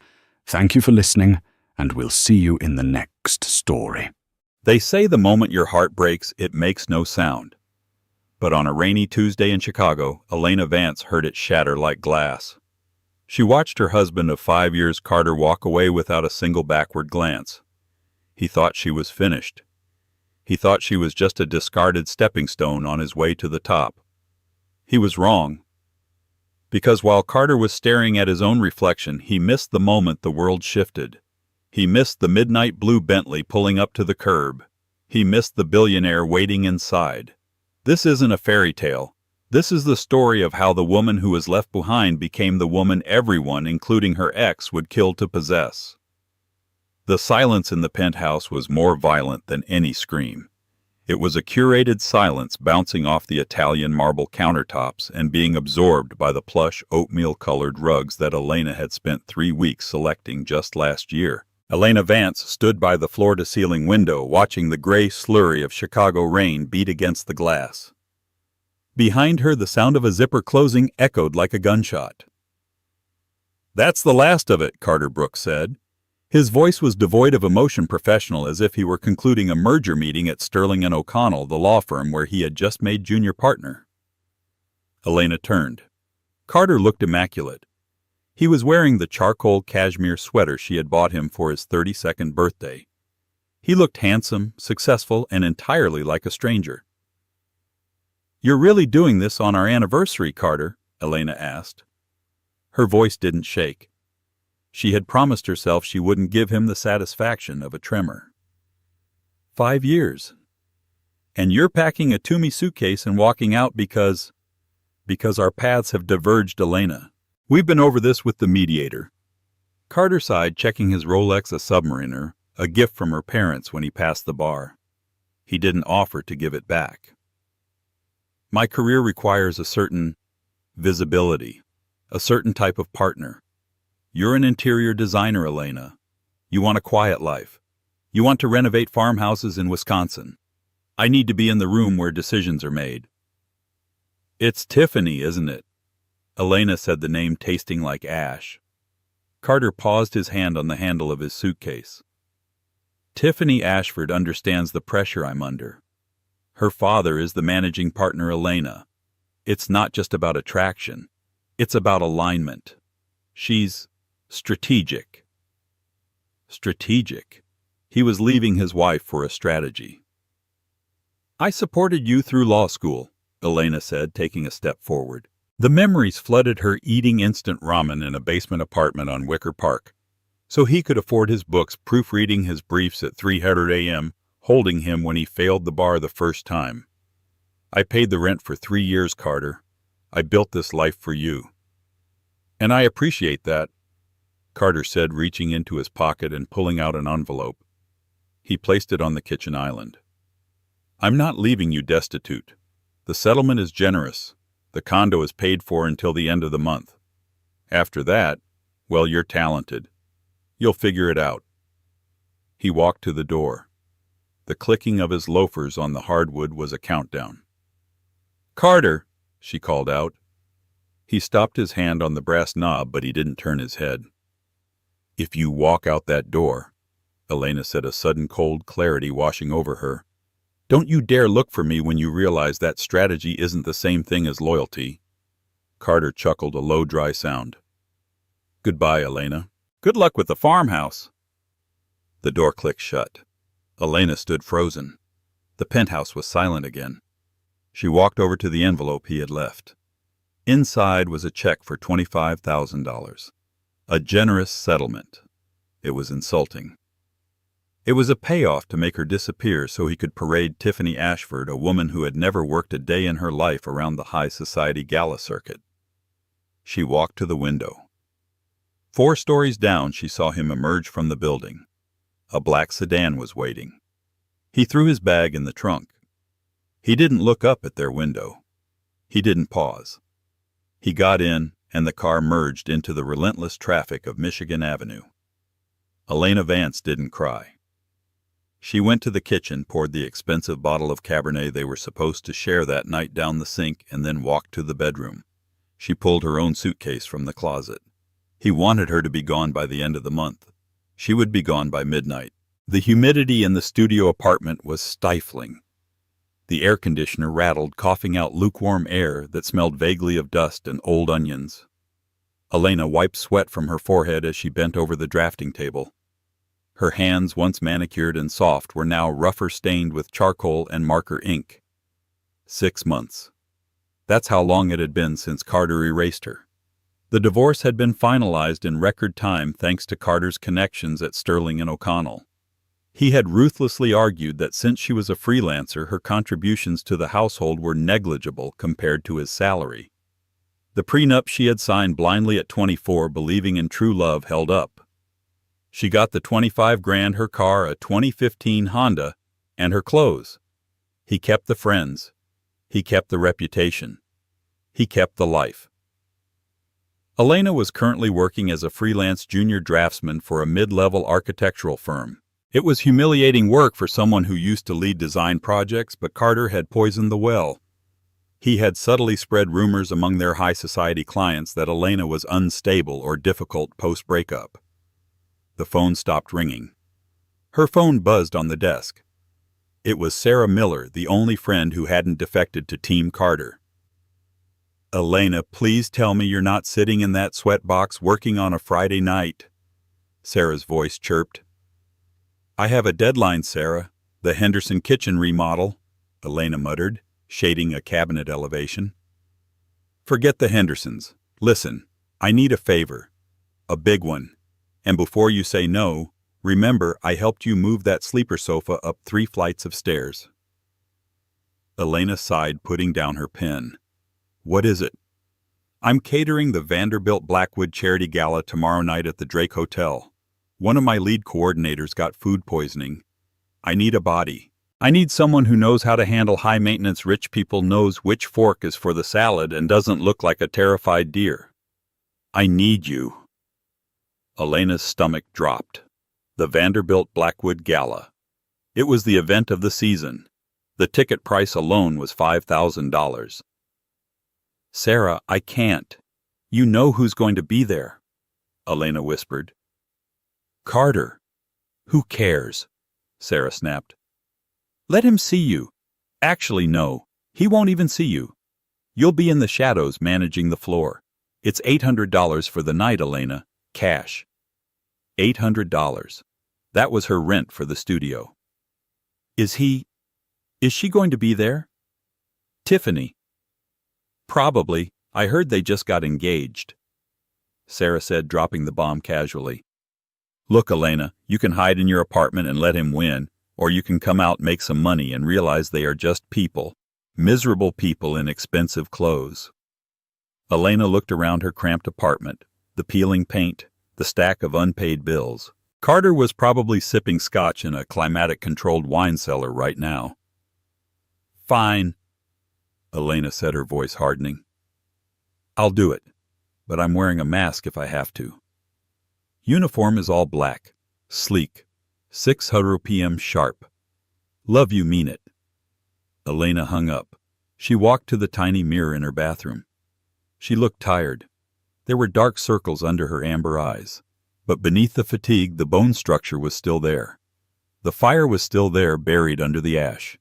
Thank you for listening, and we'll see you in the next story. They say the moment your heart breaks, it makes no sound. But on a rainy Tuesday in Chicago, Elena Vance heard it shatter like glass. She watched her husband of 5 years, Carter, walk away without a single backward glance. He thought she was finished. He thought she was just a discarded stepping stone on his way to the top. He was wrong. Because while Carter was staring at his own reflection, he missed the moment the world shifted. He missed the midnight blue Bentley pulling up to the curb. He missed the billionaire waiting inside. This isn't a fairy tale. This is the story of how the woman who was left behind became the woman everyone, including her ex, would kill to possess. The silence in the penthouse was more violent than any scream. It was a curated silence bouncing off the Italian marble countertops and being absorbed by the plush oatmeal-colored rugs that Elena had spent 3 weeks selecting just last year. Elena Vance stood by the floor-to-ceiling window, watching the gray slurry of Chicago rain beat against the glass. Behind her, the sound of a zipper closing echoed like a gunshot. "That's the last of it," Carter Brooks said. His voice was devoid of emotion, professional, as if he were concluding a merger meeting at Sterling & O'Connell, the law firm where he had just made junior partner. Elena turned. Carter looked immaculate. He was wearing the charcoal cashmere sweater she had bought him for his 32nd birthday. He looked handsome, successful, and entirely like a stranger. "You're really doing this on our anniversary, Carter?" Elena asked. Her voice didn't shake. She had promised herself she wouldn't give him the satisfaction of a tremor. 5 years. And you're packing a Toomey suitcase and walking out because our paths have diverged, Elena. We've been over this with the mediator. Carter sighed, checking his Rolex, a Submariner, a gift from her parents when he passed the bar. He didn't offer to give it back. My career requires a certain visibility, a certain type of partner. You're an interior designer, Elena. You want a quiet life. You want to renovate farmhouses in Wisconsin. I need to be in the room where decisions are made. It's Tiffany, isn't it? Elena said the name, tasting like ash. Carter paused, his hand on the handle of his suitcase. Tiffany Ashford understands the pressure I'm under. Her father is the managing partner, Elena. It's not just about attraction. It's about alignment. She's strategic. Strategic. He was leaving his wife for a strategy. I supported you through law school, Elena said, taking a step forward. The memories flooded her, eating instant ramen in a basement apartment on Wicker Park, so he could afford his books, proofreading his briefs at 300 a.m., holding him when he failed the bar the first time. I paid the rent for 3 years, Carter. I built this life for you. And I appreciate that, Carter said, reaching into his pocket and pulling out an envelope. He placed it on the kitchen island. I'm not leaving you destitute. The settlement is generous. The condo is paid for until the end of the month. After that, well, you're talented. You'll figure it out. He walked to the door. The clicking of his loafers on the hardwood was a countdown. Carter, she called out. He stopped, his hand on the brass knob, but he didn't turn his head. If you walk out that door, Elena said, a sudden cold clarity washing over her, don't you dare look for me when you realize that strategy isn't the same thing as loyalty. Carter chuckled, a low, dry sound. Goodbye, Elena. Good luck with the farmhouse. The door clicked shut. Elena stood frozen. The penthouse was silent again. She walked over to the envelope he had left. Inside was a check for $25,000. A generous settlement. It was insulting. It was a payoff to make her disappear so he could parade Tiffany Ashford, a woman who had never worked a day in her life around the high society gala circuit. She walked to the window. 4 stories down, she saw him emerge from the building. A black sedan was waiting. He threw his bag in the trunk. He didn't look up at their window. He didn't pause. He got in, and the car merged into the relentless traffic of Michigan Avenue. Elena Vance didn't cry. She went to the kitchen, poured the expensive bottle of Cabernet they were supposed to share that night down the sink, and then walked to the bedroom. She pulled her own suitcase from the closet. He wanted her to be gone by the end of the month. She would be gone by midnight. The humidity in the studio apartment was stifling. The air conditioner rattled, coughing out lukewarm air that smelled vaguely of dust and old onions. Elena wiped sweat from her forehead as she bent over the drafting table. Her hands, once manicured and soft, were now rougher, stained with charcoal and marker ink. 6 months. That's how long it had been since Carter erased her. The divorce had been finalized in record time thanks to Carter's connections at Sterling and O'Connell. He had ruthlessly argued that since she was a freelancer, her contributions to the household were negligible compared to his salary. The prenup she had signed blindly at 24, believing in true love, held up. She got the $25,000, her car, a 2015 Honda, and her clothes. He kept the friends. He kept the reputation. He kept the life. Elena was currently working as a freelance junior draftsman for a mid-level architectural firm. It was humiliating work for someone who used to lead design projects, but Carter had poisoned the well. He had subtly spread rumors among their high society clients that Elena was unstable or difficult post-breakup. The phone stopped ringing. Her phone buzzed on the desk. It was Sarah Miller, the only friend who hadn't defected to Team Carter. "Elena, please tell me you're not sitting in that sweatbox working on a Friday night," Sarah's voice chirped. "I have a deadline, Sarah. The Henderson kitchen remodel," Elena muttered, shading a cabinet elevation. "Forget the Hendersons. Listen, I need a favor. A big one. And before you say no, remember I helped you move that sleeper sofa up 3 flights of stairs." Elena sighed, putting down her pen. "What is it?" "I'm catering the Vanderbilt Blackwood Charity Gala tomorrow night at the Drake Hotel. One of my lead coordinators got food poisoning. I need a body. I need someone who knows how to handle high-maintenance rich people, knows which fork is for the salad, and doesn't look like a terrified deer. I need you." Elena's stomach dropped. The Vanderbilt Blackwood Gala. It was the event of the season. The ticket price alone was $5,000. "Sarah, I can't. You know who's going to be there," Elena whispered. "Carter." "Who cares?" Sarah snapped. "Let him see you. Actually, no. He won't even see you. You'll be in the shadows managing the floor. It's $800 for the night, Elena. Cash. $800. That was her rent for the studio. Is she going to be there?" "Tiffany." "Probably. I heard they just got engaged," Sarah said, dropping the bomb casually. "Look, Elena, you can hide in your apartment and let him win, or you can come out, make some money, and realize they are just people, miserable people in expensive clothes." Elena looked around her cramped apartment, the peeling paint, the stack of unpaid bills. Carter was probably sipping scotch in a climatic-controlled wine cellar right now. "Fine," Elena said, her voice hardening. "I'll do it, but I'm wearing a mask if I have to. Uniform is all black, sleek, 6:00 p.m. sharp. Love you, mean it." Elena hung up. She walked to the tiny mirror in her bathroom. She looked tired. There were dark circles under her amber eyes, but beneath the fatigue the bone structure was still there. The fire was still there, buried under the ash.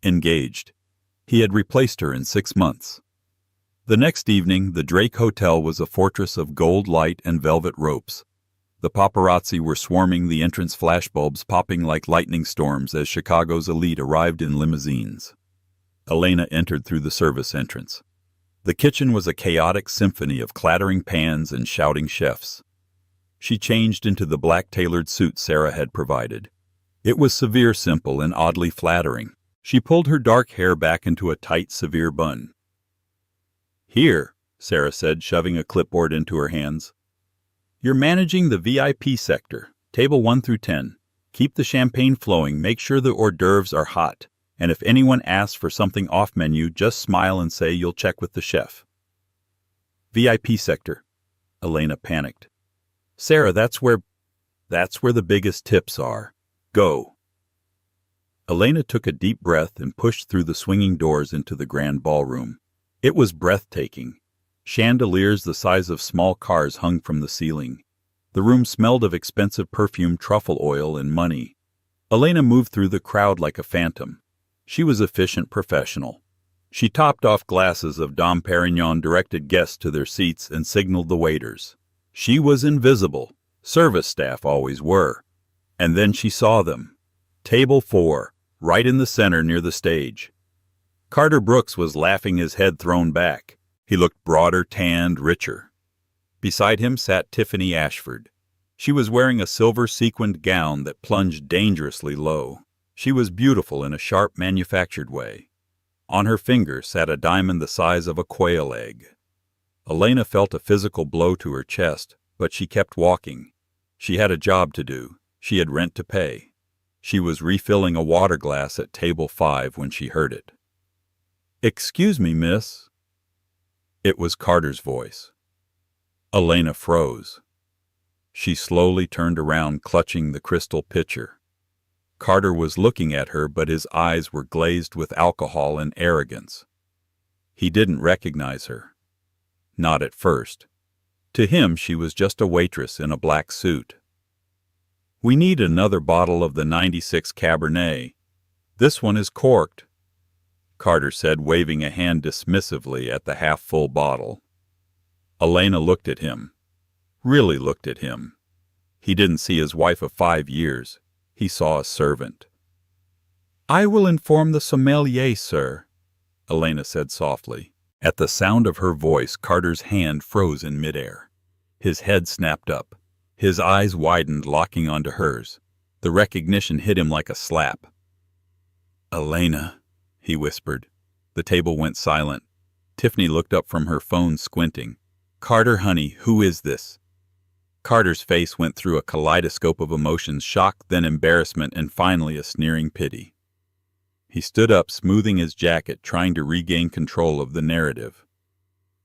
Engaged. He had replaced her in 6 months. The next evening, the Drake Hotel was a fortress of gold light and velvet ropes. The paparazzi were swarming the entrance, flashbulbs popping like lightning storms as Chicago's elite arrived in limousines. Elena entered through the service entrance. The kitchen was a chaotic symphony of clattering pans and shouting chefs. She changed into the black tailored suit Sarah had provided. It was severe, simple, and oddly flattering. She pulled her dark hair back into a tight, severe bun. "Here," Sarah said, shoving a clipboard into her hands. "You're managing the VIP sector, table 1 through 10. Keep the champagne flowing, make sure the hors d'oeuvres are hot, and if anyone asks for something off menu, just smile and say you'll check with the chef." VIP sector. Elena panicked. "Sarah, that's where the biggest tips are. Go." Elena took a deep breath and pushed through the swinging doors into the grand ballroom. It was breathtaking. Chandeliers the size of small cars hung from the ceiling. The room smelled of expensive perfume, truffle oil, and money. Elena moved through the crowd like a phantom. She was efficient, professional. She topped off glasses of Dom Perignon, directed guests to their seats, and signaled the waiters. She was invisible. Service staff always were. And then she saw them. Table 4, right in the center near the stage. Carter Brooks was laughing, his head thrown back. He looked broader, tanned, richer. Beside him sat Tiffany Ashford. She was wearing a silver sequined gown that plunged dangerously low. She was beautiful in a sharp, manufactured way. On her finger sat a diamond the size of a quail egg. Elena felt a physical blow to her chest, but she kept walking. She had a job to do. She had rent to pay. She was refilling a water glass at table 5 when she heard it. "Excuse me, miss." It was Carter's voice. Elena froze. She slowly turned around, clutching the crystal pitcher. Carter was looking at her, but his eyes were glazed with alcohol and arrogance. He didn't recognize her. Not at first. To him, she was just a waitress in a black suit. "We need another bottle of the '96 Cabernet. This one is corked," Carter said, waving a hand dismissively at the half-full bottle. Elena looked at him. Really looked at him. He didn't see his wife of 5 years. He saw a servant. "I will inform the sommelier, sir," Elena said softly. At the sound of her voice, Carter's hand froze in midair. His head snapped up. His eyes widened, locking onto hers. The recognition hit him like a slap. "Elena," he whispered. The table went silent. Tiffany looked up from her phone, squinting. "Carter, honey, who is this?" Carter's face went through a kaleidoscope of emotions, shock, then embarrassment, and finally a sneering pity. He stood up, smoothing his jacket, trying to regain control of the narrative.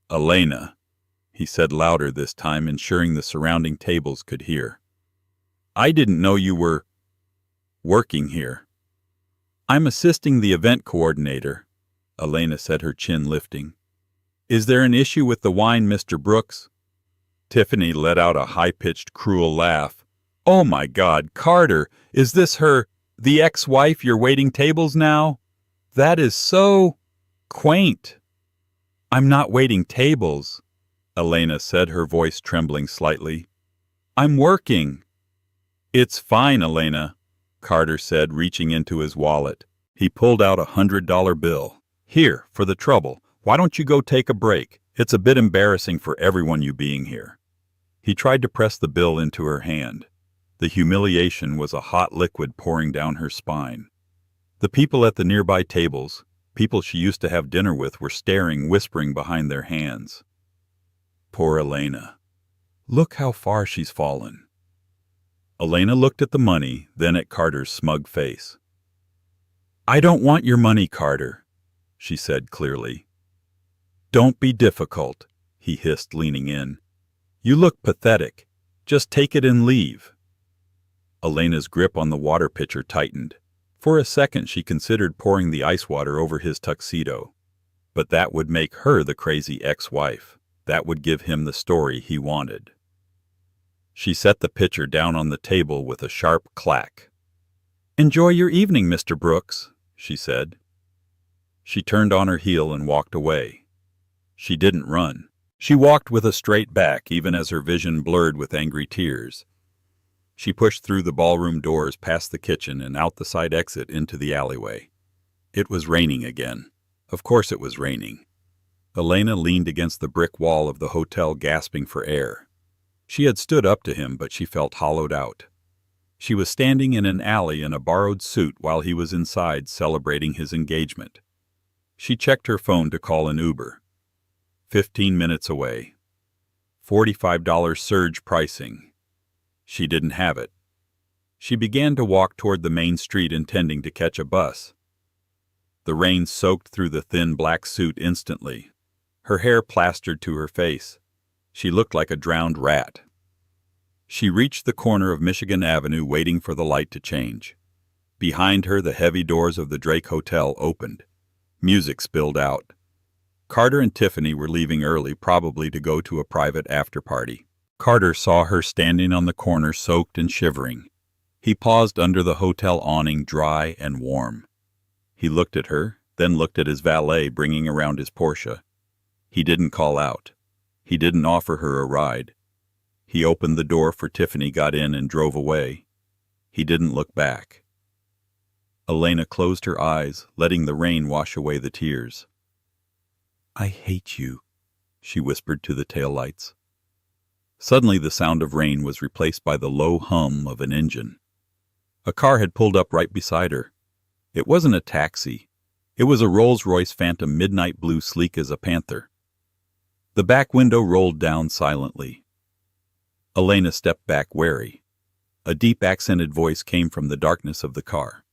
"Elena," he said louder this time, ensuring the surrounding tables could hear. "I didn't know you were working here." "I'm assisting the event coordinator," Elena said, her chin lifting. "Is there an issue with the wine, Mr. Brooks?" Tiffany let out a high-pitched, cruel laugh. "Oh my God, Carter, is this the ex-wife you're waiting tables now? That is so quaint." "I'm not waiting tables," Elena said, her voice trembling slightly. "I'm working." "It's fine, Elena," Carter said, reaching into his wallet. He pulled out a $100 bill. "Here, for the trouble. Why don't you go take a break? It's a bit embarrassing for everyone you being here." He tried to press the bill into her hand. The humiliation was a hot liquid pouring down her spine. The people at the nearby tables, people she used to have dinner with, were staring, whispering behind their hands. Poor Elena. Look how far she's fallen. Elena looked at the money, then at Carter's smug face. "I don't want your money, Carter," she said clearly. "Don't be difficult," he hissed, leaning in. "You look pathetic. Just take it and leave." Elena's grip on the water pitcher tightened. For a second she considered pouring the ice water over his tuxedo. But that would make her the crazy ex-wife. That would give him the story he wanted. She set the pitcher down on the table with a sharp clack. "Enjoy your evening, Mr. Brooks," she said. She turned on her heel and walked away. She didn't run. She walked with a straight back, even as her vision blurred with angry tears. She pushed through the ballroom doors, past the kitchen, and out the side exit into the alleyway. It was raining again. Of course it was raining. Elena leaned against the brick wall of the hotel, gasping for air. She had stood up to him, but she felt hollowed out. She was standing in an alley in a borrowed suit while he was inside celebrating his engagement. She checked her phone to call an Uber. 15 minutes away. $45 surge pricing. She didn't have it. She began to walk toward the main street intending to catch a bus. The rain soaked through the thin black suit instantly. Her hair plastered to her face. She looked like a drowned rat. She reached the corner of Michigan Avenue waiting for the light to change. Behind her, the heavy doors of the Drake Hotel opened. Music spilled out. Carter and Tiffany were leaving early, probably to go to a private after-party. Carter saw her standing on the corner, soaked and shivering. He paused under the hotel awning, dry and warm. He looked at her, then looked at his valet bringing around his Porsche. He didn't call out. He didn't offer her a ride. He opened the door for Tiffany, got in, and drove away. He didn't look back. Elena closed her eyes, letting the rain wash away the tears. "I hate you," she whispered to the taillights. Suddenly the sound of rain was replaced by the low hum of an engine. A car had pulled up right beside her. It wasn't a taxi. It was a Rolls-Royce Phantom midnight blue, sleek as a panther. The back window rolled down silently. Elena stepped back, wary. A deep accented voice came from the darkness of the car.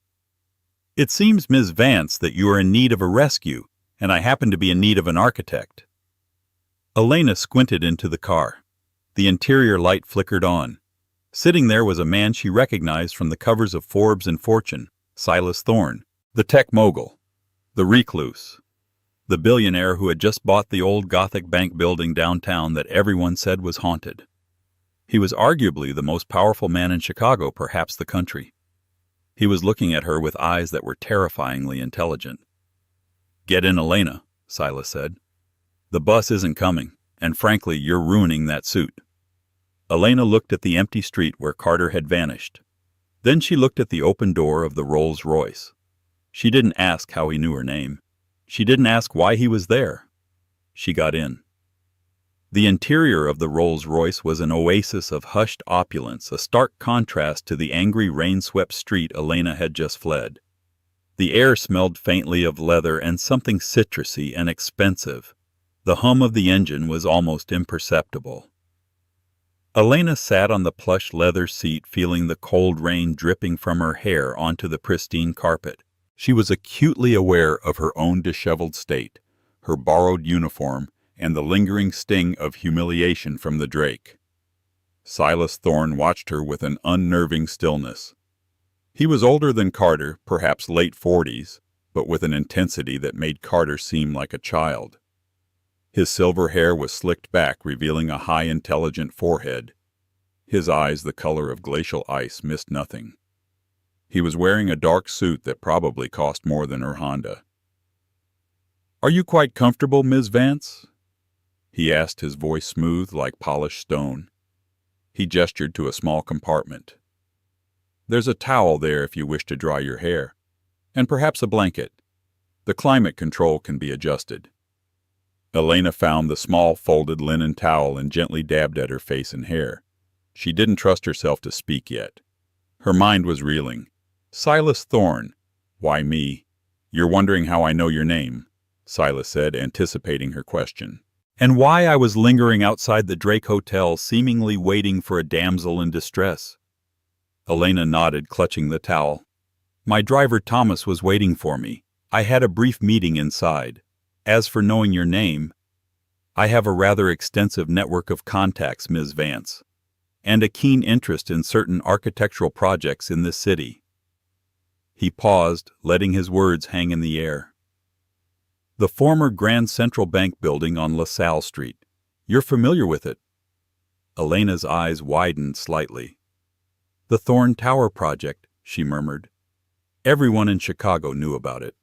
"It seems, Ms. Vance, that you are in need of a rescue, and I happen to be in need of an architect." Elena squinted into the car. The interior light flickered on. Sitting there was a man she recognized from the covers of Forbes and Fortune, Silas Thorne, the tech mogul, the recluse, the billionaire who had just bought the old Gothic bank building downtown that everyone said was haunted. He was arguably the most powerful man in Chicago, perhaps the country. He was looking at her with eyes that were terrifyingly intelligent. "Get in, Elena," Silas said. "The bus isn't coming, and frankly, you're ruining that suit." Elena looked at the empty street where Carter had vanished. Then she looked at the open door of the Rolls-Royce. She didn't ask how he knew her name. She didn't ask why he was there. She got in. The interior of the Rolls-Royce was an oasis of hushed opulence, a stark contrast to the angry, rain-swept street Elena had just fled. The air smelled faintly of leather and something citrusy and expensive. The hum of the engine was almost imperceptible. Elena sat on the plush leather seat, feeling the cold rain dripping from her hair onto the pristine carpet. She was acutely aware of her own disheveled state, her borrowed uniform, and the lingering sting of humiliation from the Drake. Silas Thorne watched her with an unnerving stillness. He was older than Carter, perhaps late 40s, but with an intensity that made Carter seem like a child. His silver hair was slicked back, revealing a high, intelligent forehead. His eyes, the color of glacial ice, missed nothing. He was wearing a dark suit that probably cost more than her Honda. "Are you quite comfortable, Ms. Vance?" he asked, his voice smooth like polished stone. He gestured to a small compartment. "There's a towel there if you wish to dry your hair, and perhaps a blanket. The climate control can be adjusted." Elena found the small folded linen towel and gently dabbed at her face and hair. She didn't trust herself to speak yet. Her mind was reeling. "Silas Thorne. Why me?" "You're wondering how I know your name," Silas said, anticipating her question. "And why I was lingering outside the Drake Hotel, seemingly waiting for a damsel in distress." Elena nodded, clutching the towel. "My driver Thomas was waiting for me. I had a brief meeting inside. As for knowing your name, I have a rather extensive network of contacts, Ms. Vance, and a keen interest in certain architectural projects in this city." He paused, letting his words hang in the air. "The former Grand Central Bank building on LaSalle Street. You're familiar with it?" Elena's eyes widened slightly. "The Thorne Tower project," she murmured. Everyone in Chicago knew about it.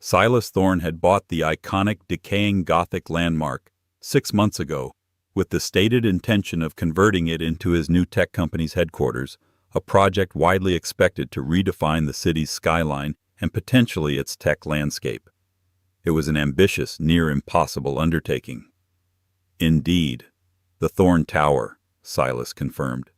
Silas Thorne had bought the iconic, decaying Gothic landmark 6 months ago, with the stated intention of converting it into his new tech company's headquarters, a project widely expected to redefine the city's skyline and potentially its tech landscape. It was an ambitious, near impossible undertaking. Indeed, the Thorne Tower, Silas confirmed.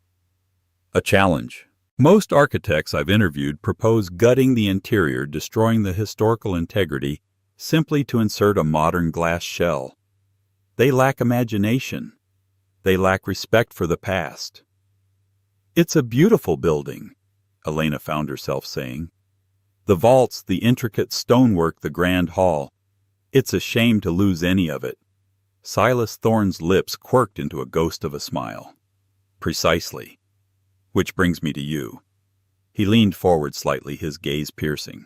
A challenge. Most architects I've interviewed propose gutting the interior, destroying the historical integrity, simply to insert a modern glass shell. They lack imagination. They lack respect for the past. It's a beautiful building, Elena found herself saying. The vaults, the intricate stonework, the grand hall. It's a shame to lose any of it. Silas Thorne's lips quirked into a ghost of a smile. Precisely. Which brings me to you. He leaned forward slightly, his gaze piercing.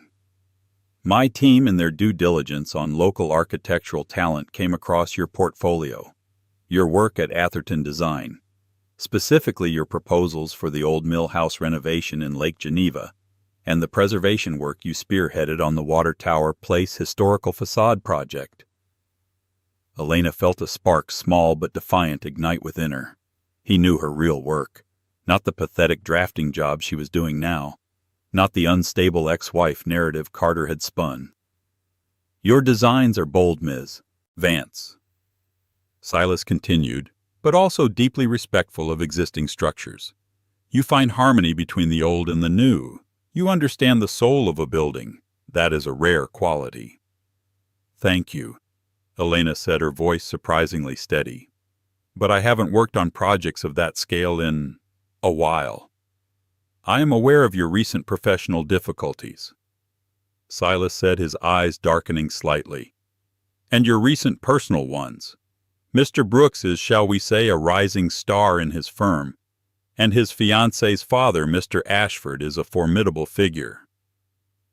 My team, in their due diligence on local architectural talent, came across your portfolio, your work at Atherton Design, specifically your proposals for the old mill house renovation in Lake Geneva, and the preservation work you spearheaded on the Water Tower Place historical facade project. Elena felt a spark, small but defiant, ignite within her. He knew her real work. Not the pathetic drafting job she was doing now. Not the unstable ex-wife narrative Carter had spun. Your designs are bold, Ms. Vance. Silas continued, but also deeply respectful of existing structures. You find harmony between the old and the new. You understand the soul of a building. That is a rare quality. Thank you, Elena said, her voice surprisingly steady. But I haven't worked on projects of that scale in a while. I am aware of your recent professional difficulties, Silas said, his eyes darkening slightly. And your recent personal ones. Mr. Brooks is, shall we say, a rising star in his firm, and his fiancée's father, Mr. Ashford, is a formidable figure.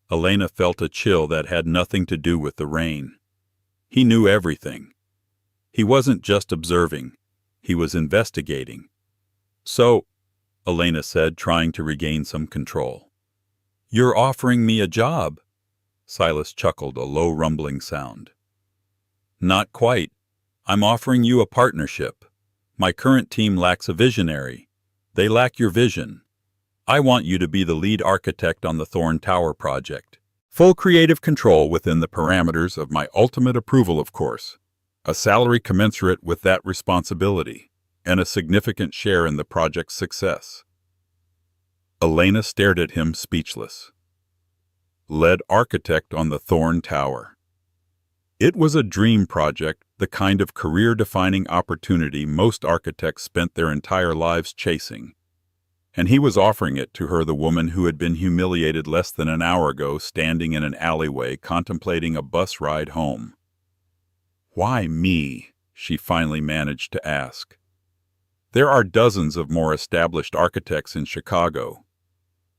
Elena felt a chill that had nothing to do with the rain. He knew everything. He wasn't just observing. He was investigating. So, Elena said, trying to regain some control. You're offering me a job? Silas chuckled, a low rumbling sound. Not quite. I'm offering you a partnership. My current team lacks a visionary. They lack your vision. I want you to be the lead architect on the Thorne Tower project. Full creative control within the parameters of my ultimate approval, of course. A salary commensurate with that responsibility, and a significant share in the project's success. Elena stared at him, speechless. Lead architect on the Thorne Tower. It was a dream project, the kind of career-defining opportunity most architects spent their entire lives chasing. And he was offering it to her, the woman who had been humiliated less than an hour ago, standing in an alleyway contemplating a bus ride home. Why me? She finally managed to ask. There are dozens of more established architects in Chicago.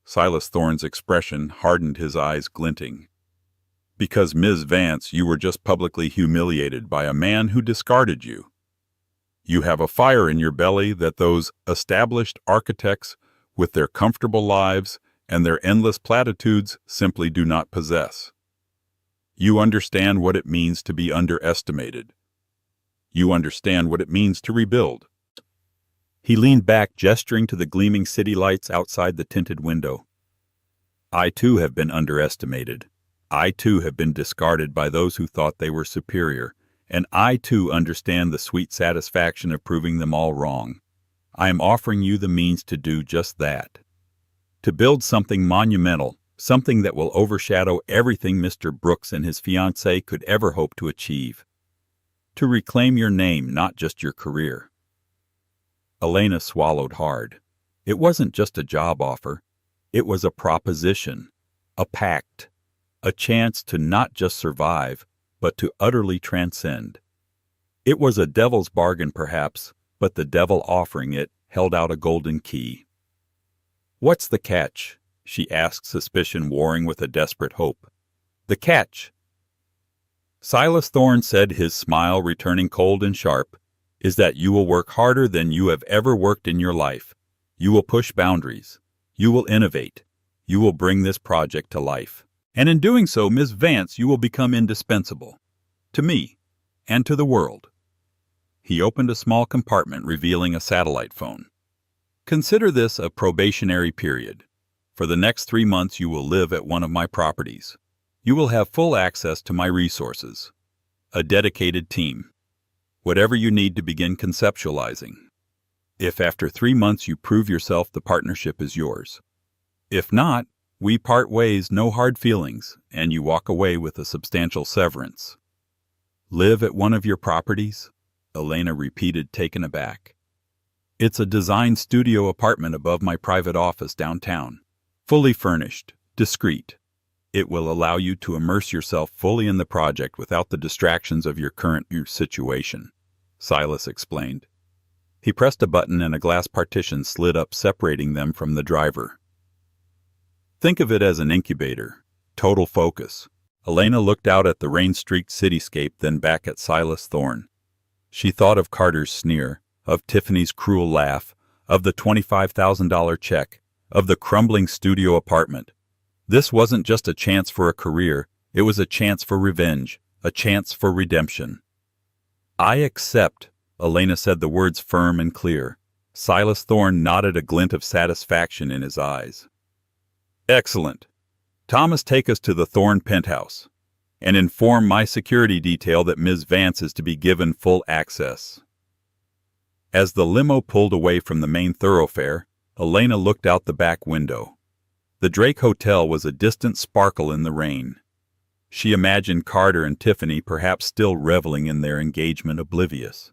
Silas Thorne's expression hardened, his eyes glinting. Because, Ms. Vance, you were just publicly humiliated by a man who discarded you. You have a fire in your belly that those established architects, with their comfortable lives and their endless platitudes, simply do not possess. You understand what it means to be underestimated. You understand what it means to rebuild. He leaned back, gesturing to the gleaming city lights outside the tinted window. I too have been underestimated. I too have been discarded by those who thought they were superior, and I too understand the sweet satisfaction of proving them all wrong. I am offering you the means to do just that. To build something monumental, something that will overshadow everything Mr. Brooks and his fiancée could ever hope to achieve. To reclaim your name, not just your career. Elena swallowed hard. It wasn't just a job offer. It was a proposition, a pact, a chance to not just survive, but to utterly transcend. It was a devil's bargain, perhaps, but the devil offering it held out a golden key. What's the catch? She asked, suspicion warring with a desperate hope. The catch, Silas Thorne said, his smile returning cold and sharp, is that you will work harder than you have ever worked in your life. You will push boundaries. You will innovate. You will bring this project to life. And in doing so, Ms. Vance, you will become indispensable. To me, and to the world. He opened a small compartment, revealing a satellite phone. Consider this a probationary period. For the next 3 months you will live at one of my properties. You will have full access to my resources. A dedicated team. Whatever you need to begin conceptualizing. If after 3 months you prove yourself, the partnership is yours. If not, we part ways, no hard feelings, and you walk away with a substantial severance. Live at one of your properties? Elena repeated, taken aback. It's a design studio apartment above my private office downtown. Fully furnished, discreet. It will allow you to immerse yourself fully in the project without the distractions of your current situation, Silas explained. He pressed a button and a glass partition slid up, separating them from the driver. Think of it as an incubator. Total focus. Elena looked out at the rain-streaked cityscape, then back at Silas Thorne. She thought of Carter's sneer, of Tiffany's cruel laugh, of the $25,000 check, of the crumbling studio apartment. This wasn't just a chance for a career, it was a chance for revenge, a chance for redemption. I accept, Elena said the words firm and clear. Silas Thorne nodded, a glint of satisfaction in his eyes. Excellent. Thomas, take us to the Thorne penthouse, and inform my security detail that Ms. Vance is to be given full access. As the limo pulled away from the main thoroughfare, Elena looked out the back window. The Drake Hotel was a distant sparkle in the rain. She imagined Carter and Tiffany perhaps still reveling in their engagement, oblivious.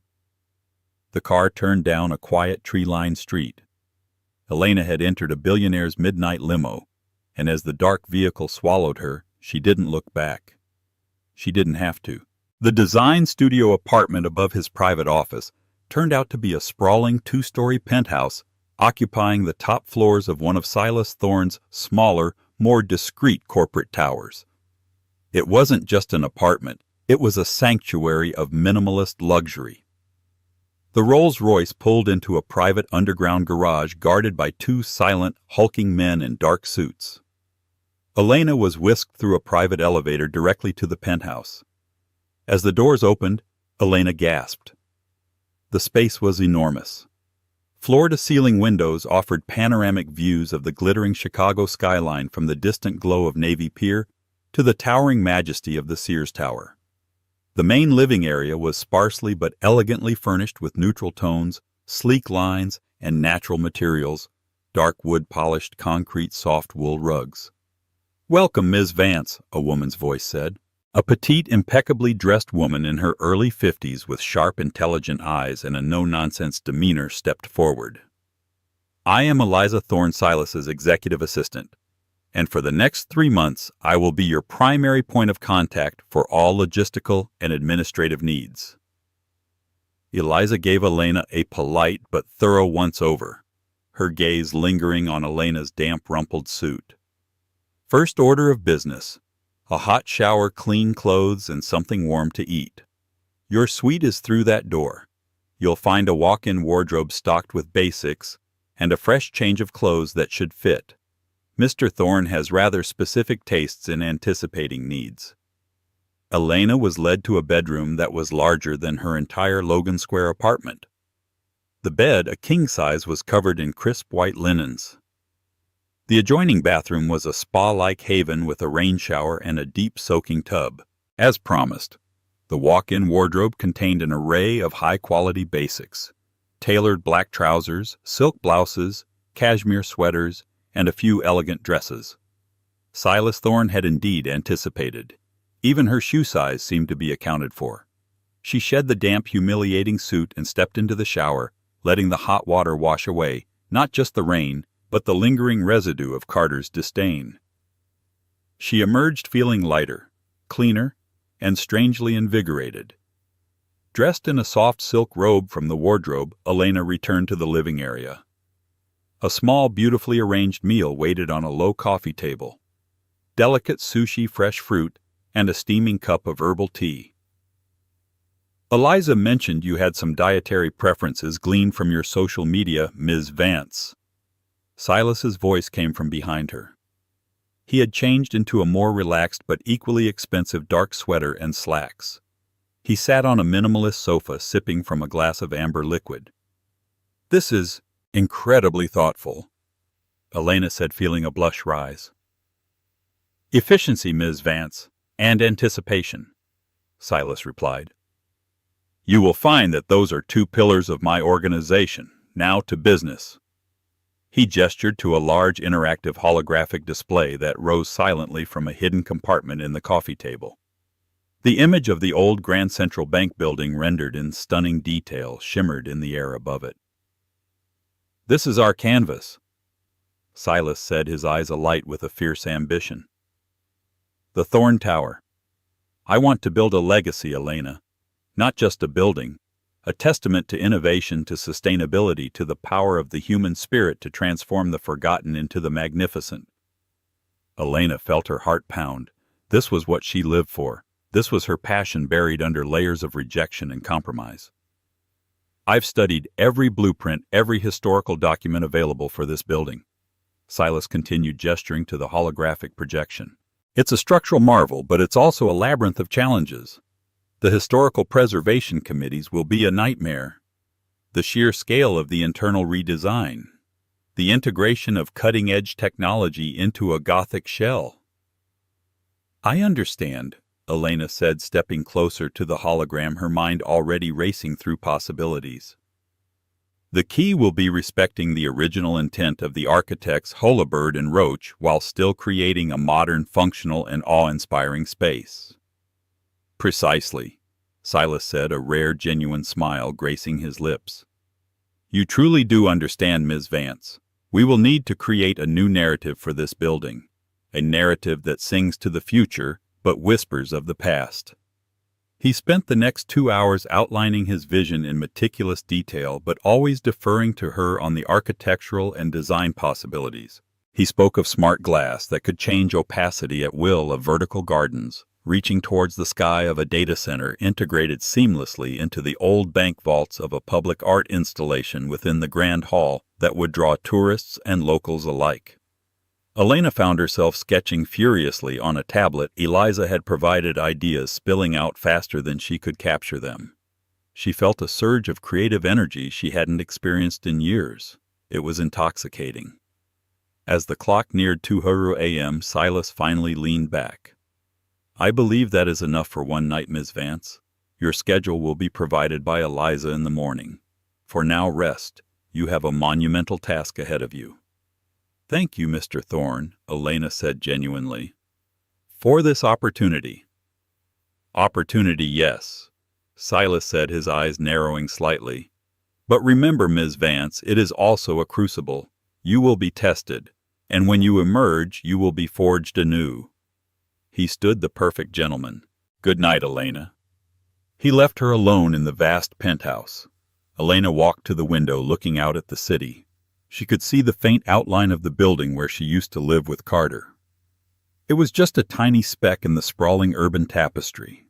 The car turned down a quiet, tree-lined street. Elena had entered a billionaire's midnight limo, and as the dark vehicle swallowed her, she didn't look back. She didn't have to. The design studio apartment above his private office turned out to be a sprawling 2-story penthouse occupying the top floors of one of Silas Thorne's smaller, more discreet corporate towers. It wasn't just an apartment, it was a sanctuary of minimalist luxury. The Rolls-Royce pulled into a private underground garage guarded by 2 silent, hulking men in dark suits. Elena was whisked through a private elevator directly to the penthouse. As the doors opened, Elena gasped. The space was enormous. Floor-to-ceiling windows offered panoramic views of the glittering Chicago skyline, from the distant glow of Navy Pier to the towering majesty of the Sears Tower. The main living area was sparsely but elegantly furnished with neutral tones, sleek lines, and natural materials, dark wood-polished concrete, soft wool rugs. "Welcome, Ms. Vance," a woman's voice said. A petite, impeccably dressed woman in her early 50s with sharp, intelligent eyes and a no-nonsense demeanor stepped forward. "I am Eliza Thorne, Silas's executive assistant, and for the next 3 months I will be your primary point of contact for all logistical and administrative needs." Eliza gave Elena a polite but thorough once-over, her gaze lingering on Elena's damp, rumpled suit. "First order of business. A hot shower, clean clothes, and something warm to eat. Your suite is through that door. You'll find a walk-in wardrobe stocked with basics and a fresh change of clothes that should fit. Mr. Thorne has rather specific tastes in anticipating needs." Elena was led to a bedroom that was larger than her entire Logan Square apartment. The bed, a king-size, was covered in crisp white linens. The adjoining bathroom was a spa-like haven with a rain shower and a deep soaking tub. As promised, the walk-in wardrobe contained an array of high-quality basics: tailored black trousers, silk blouses, cashmere sweaters, and a few elegant dresses. Silas Thorne had indeed anticipated. Even her shoe size seemed to be accounted for. She shed the damp, humiliating suit and stepped into the shower, letting the hot water wash away not just the rain, but the lingering residue of Carter's disdain. She emerged feeling lighter, cleaner, and strangely invigorated. Dressed in a soft silk robe from the wardrobe, Elena returned to the living area. A small, beautifully arranged meal waited on a low coffee table. Delicate sushi, fresh fruit, and a steaming cup of herbal tea. "Eliza mentioned you had some dietary preferences gleaned from your social media, Ms. Vance." Silas's voice came from behind her. He had changed into a more relaxed but equally expensive dark sweater and slacks. He sat on a minimalist sofa sipping from a glass of amber liquid. "This is incredibly thoughtful," Elena said, feeling a blush rise. "Efficiency, Ms. Vance, and anticipation," Silas replied. "You will find that those are 2 pillars of my organization," now to business." He gestured to a large interactive holographic display that rose silently from a hidden compartment in the coffee table. The image of the old Grand Central Bank building rendered in stunning detail shimmered in the air above it. "This is our canvas," Silas said, his eyes alight with a fierce ambition. "The Thorn Tower. I want to build a legacy, Elena. Not just a building, a testament to innovation, to sustainability, to the power of the human spirit to transform the forgotten into the magnificent." Elena felt her heart pound. This was what she lived for. This was her passion buried under layers of rejection and compromise. "I've studied every blueprint, every historical document available for this building," Silas continued, gesturing to the holographic projection. "It's a structural marvel, but it's also a labyrinth of challenges. The historical preservation committees will be a nightmare. The sheer scale of the internal redesign. The integration of cutting-edge technology into a Gothic shell." "I understand," Elena said, stepping closer to the hologram, her mind already racing through possibilities. "The key will be respecting the original intent of the architects Holabird and Roach while still creating a modern, functional, and awe-inspiring space." "Precisely," Silas said, a rare, genuine smile gracing his lips. "You truly do understand, Ms. Vance. We will need to create a new narrative for this building, a narrative that sings to the future but whispers of the past." He spent the next 2 hours outlining his vision in meticulous detail, but always deferring to her on the architectural and design possibilities. He spoke of smart glass that could change opacity at will, of vertical gardens, reaching towards the sky, of a data center integrated seamlessly into the old bank vaults, of a public art installation within the Grand Hall that would draw tourists and locals alike. Elena found herself sketching furiously on a tablet. Eliza had provided ideas spilling out faster than she could capture them. She felt a surge of creative energy she hadn't experienced in years. It was intoxicating. As the clock neared 2 a.m., Silas finally leaned back. "I believe that is enough for one night, Ms. Vance. Your schedule will be provided by Eliza in the morning. For now, rest. You have a monumental task ahead of you." "Thank you, Mr. Thorne," Elena said genuinely. "For this opportunity." "Opportunity, yes," Silas said, his eyes narrowing slightly. "But remember, Ms. Vance, it is also a crucible. You will be tested, and when you emerge, you will be forged anew." He stood the perfect gentleman. "Good night, Elena." He left her alone in the vast penthouse. Elena walked to the window, looking out at the city. She could see the faint outline of the building where she used to live with Carter. It was just a tiny speck in the sprawling urban tapestry.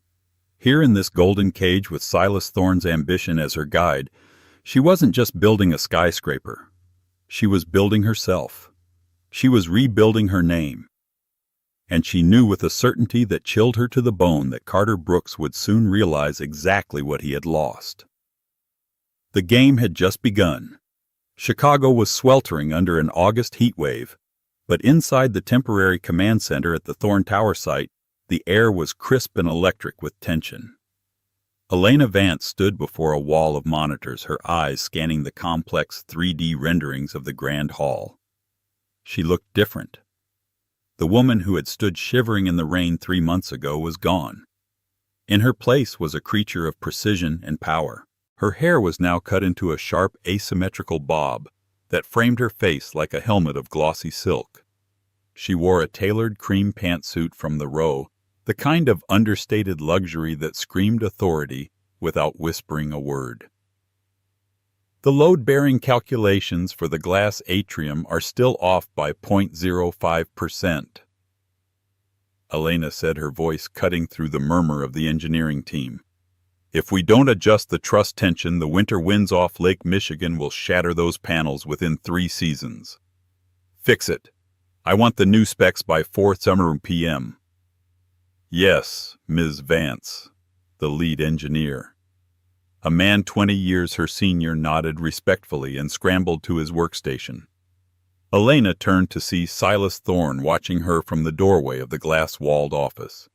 Here in this golden cage with Silas Thorne's ambition as her guide, she wasn't just building a skyscraper. She was building herself. She was rebuilding her name. And she knew with a certainty that chilled her to the bone that Carter Brooks would soon realize exactly what he had lost. The game had just begun. Chicago was sweltering under an August heat wave, but inside the temporary command center at the Thorn Tower site, the air was crisp and electric with tension. Elena Vance stood before a wall of monitors, her eyes scanning the complex 3D renderings of the Grand Hall. She looked different. The woman who had stood shivering in the rain 3 months ago was gone. In her place was a creature of precision and power. Her hair was now cut into a sharp, asymmetrical bob that framed her face like a helmet of glossy silk. She wore a tailored cream pantsuit from the Row, the kind of understated luxury that screamed authority without whispering a word. The load-bearing calculations for the glass atrium are still off by 0.05%. Elena said, her voice cutting through the murmur of the engineering team. "If we don't adjust the truss tension, the winter winds off Lake Michigan will shatter those panels within 3 seasons. Fix it. I want the new specs by 4 summer p.m. "Yes, Ms. Vance," the lead engineer. A man 20 years her senior nodded respectfully and scrambled to his workstation. Elena turned to see Silas Thorne watching her from the doorway of the glass-walled office.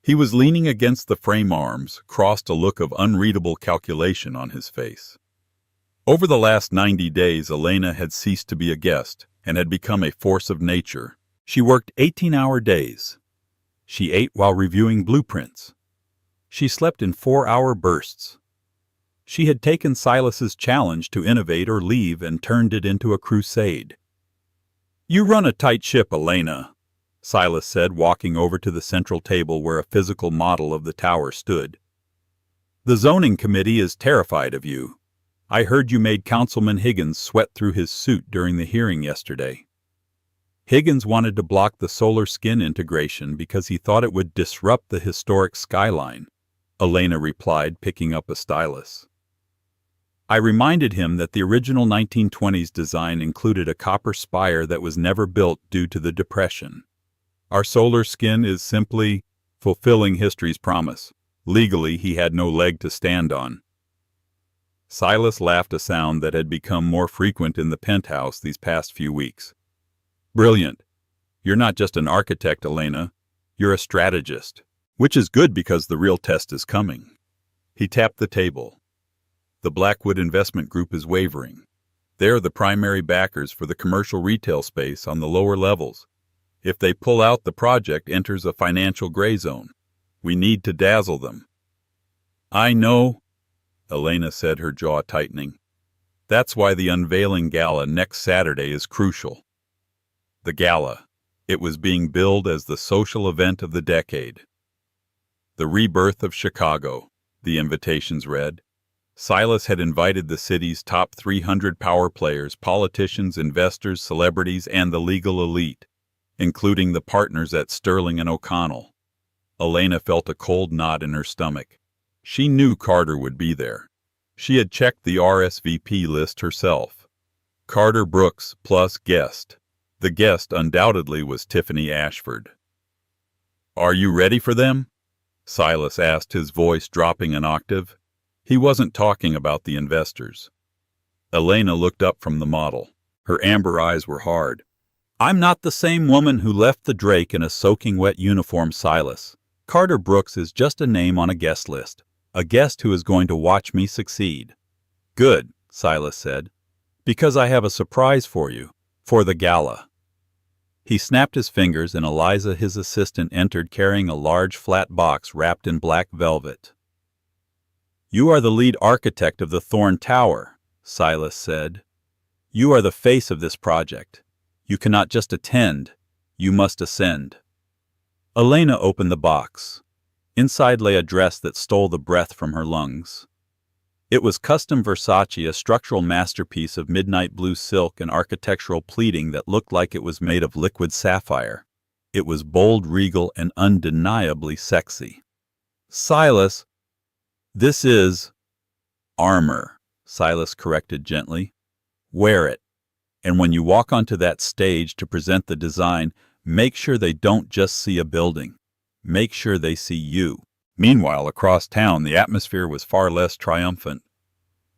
He was leaning against the frame arms, crossed, a look of unreadable calculation on his face. Over the last 90 days, Elena had ceased to be a guest and had become a force of nature. She worked 18-hour days. She ate while reviewing blueprints. She slept in 4-hour bursts. She had taken Silas's challenge to innovate or leave and turned it into a crusade. "You run a tight ship, Elena," Silas said, walking over to the central table where a physical model of the tower stood. "The zoning committee is terrified of you. I heard you made Councilman Higgins sweat through his suit during the hearing yesterday." Higgins wanted to block the solar skin integration because he thought it would disrupt the historic skyline, Elena replied, picking up a stylus. I reminded him that the original 1920s design included a copper spire that was never built due to the Depression. Our solar skin is simply fulfilling history's promise. Legally, he had no leg to stand on. Silas laughed, a sound that had become more frequent in the penthouse these past few weeks. "Brilliant. You're not just an architect, Elena. You're a strategist, which is good because the real test is coming." He tapped the table. "The Blackwood Investment Group is wavering. They're the primary backers for the commercial retail space on the lower levels. If they pull out, the project enters a financial gray zone. We need to dazzle them." "I know," Elena said, her jaw tightening. "That's why the unveiling gala next Saturday is crucial." The gala. It was being billed as the social event of the decade. "The rebirth of Chicago," the invitations read. Silas had invited the city's top 300 power players, politicians, investors, celebrities, and the legal elite, including the partners at Sterling and O'Connell. Elena felt a cold knot in her stomach. She knew Carter would be there. She had checked the RSVP list herself. Carter Brooks plus guest. The guest undoubtedly was Tiffany Ashford. "Are you ready for them?" Silas asked, his voice dropping an octave. He wasn't talking about the investors. Elena looked up from the model. Her amber eyes were hard. "I'm not the same woman who left the Drake in a soaking wet uniform, Silas. Carter Brooks is just a name on a guest list. A guest who is going to watch me succeed." "Good," Silas said, "because I have a surprise for you, for the gala." He snapped his fingers and Eliza, his assistant, entered carrying a large flat box wrapped in black velvet. "You are the lead architect of the Thorn Tower," Silas said. "You are the face of this project. You cannot just attend, you must ascend." Elena opened the box. Inside lay a dress that stole the breath from her lungs. It was custom Versace, a structural masterpiece of midnight blue silk and architectural pleating that looked like it was made of liquid sapphire. It was bold, regal, and undeniably sexy. "Silas, this is armor," Silas corrected gently. "Wear it. And when you walk onto that stage to present the design, make sure they don't just see a building. Make sure they see you." Meanwhile, across town, the atmosphere was far less triumphant.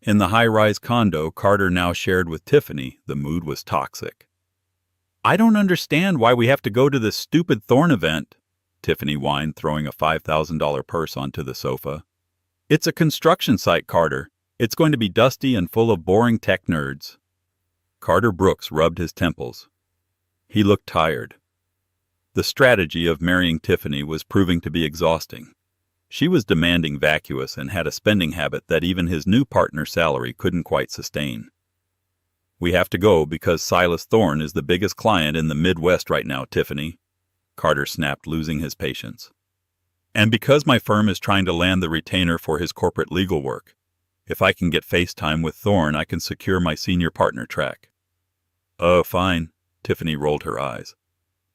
In the high-rise condo Carter now shared with Tiffany, the mood was toxic. "I don't understand why we have to go to this stupid Thorn event," Tiffany whined, throwing a $5,000 purse onto the sofa. "It's a construction site, Carter. It's going to be dusty and full of boring tech nerds." Carter Brooks rubbed his temples. He looked tired. The strategy of marrying Tiffany was proving to be exhausting. She was demanding, vacuous, and had a spending habit that even his new partner's salary couldn't quite sustain. "We have to go because Silas Thorne is the biggest client in the Midwest right now, Tiffany," Carter snapped, losing his patience. "And because my firm is trying to land the retainer for his corporate legal work. If I can get FaceTime with Thorne, I can secure my senior partner track." "Oh, fine," Tiffany rolled her eyes.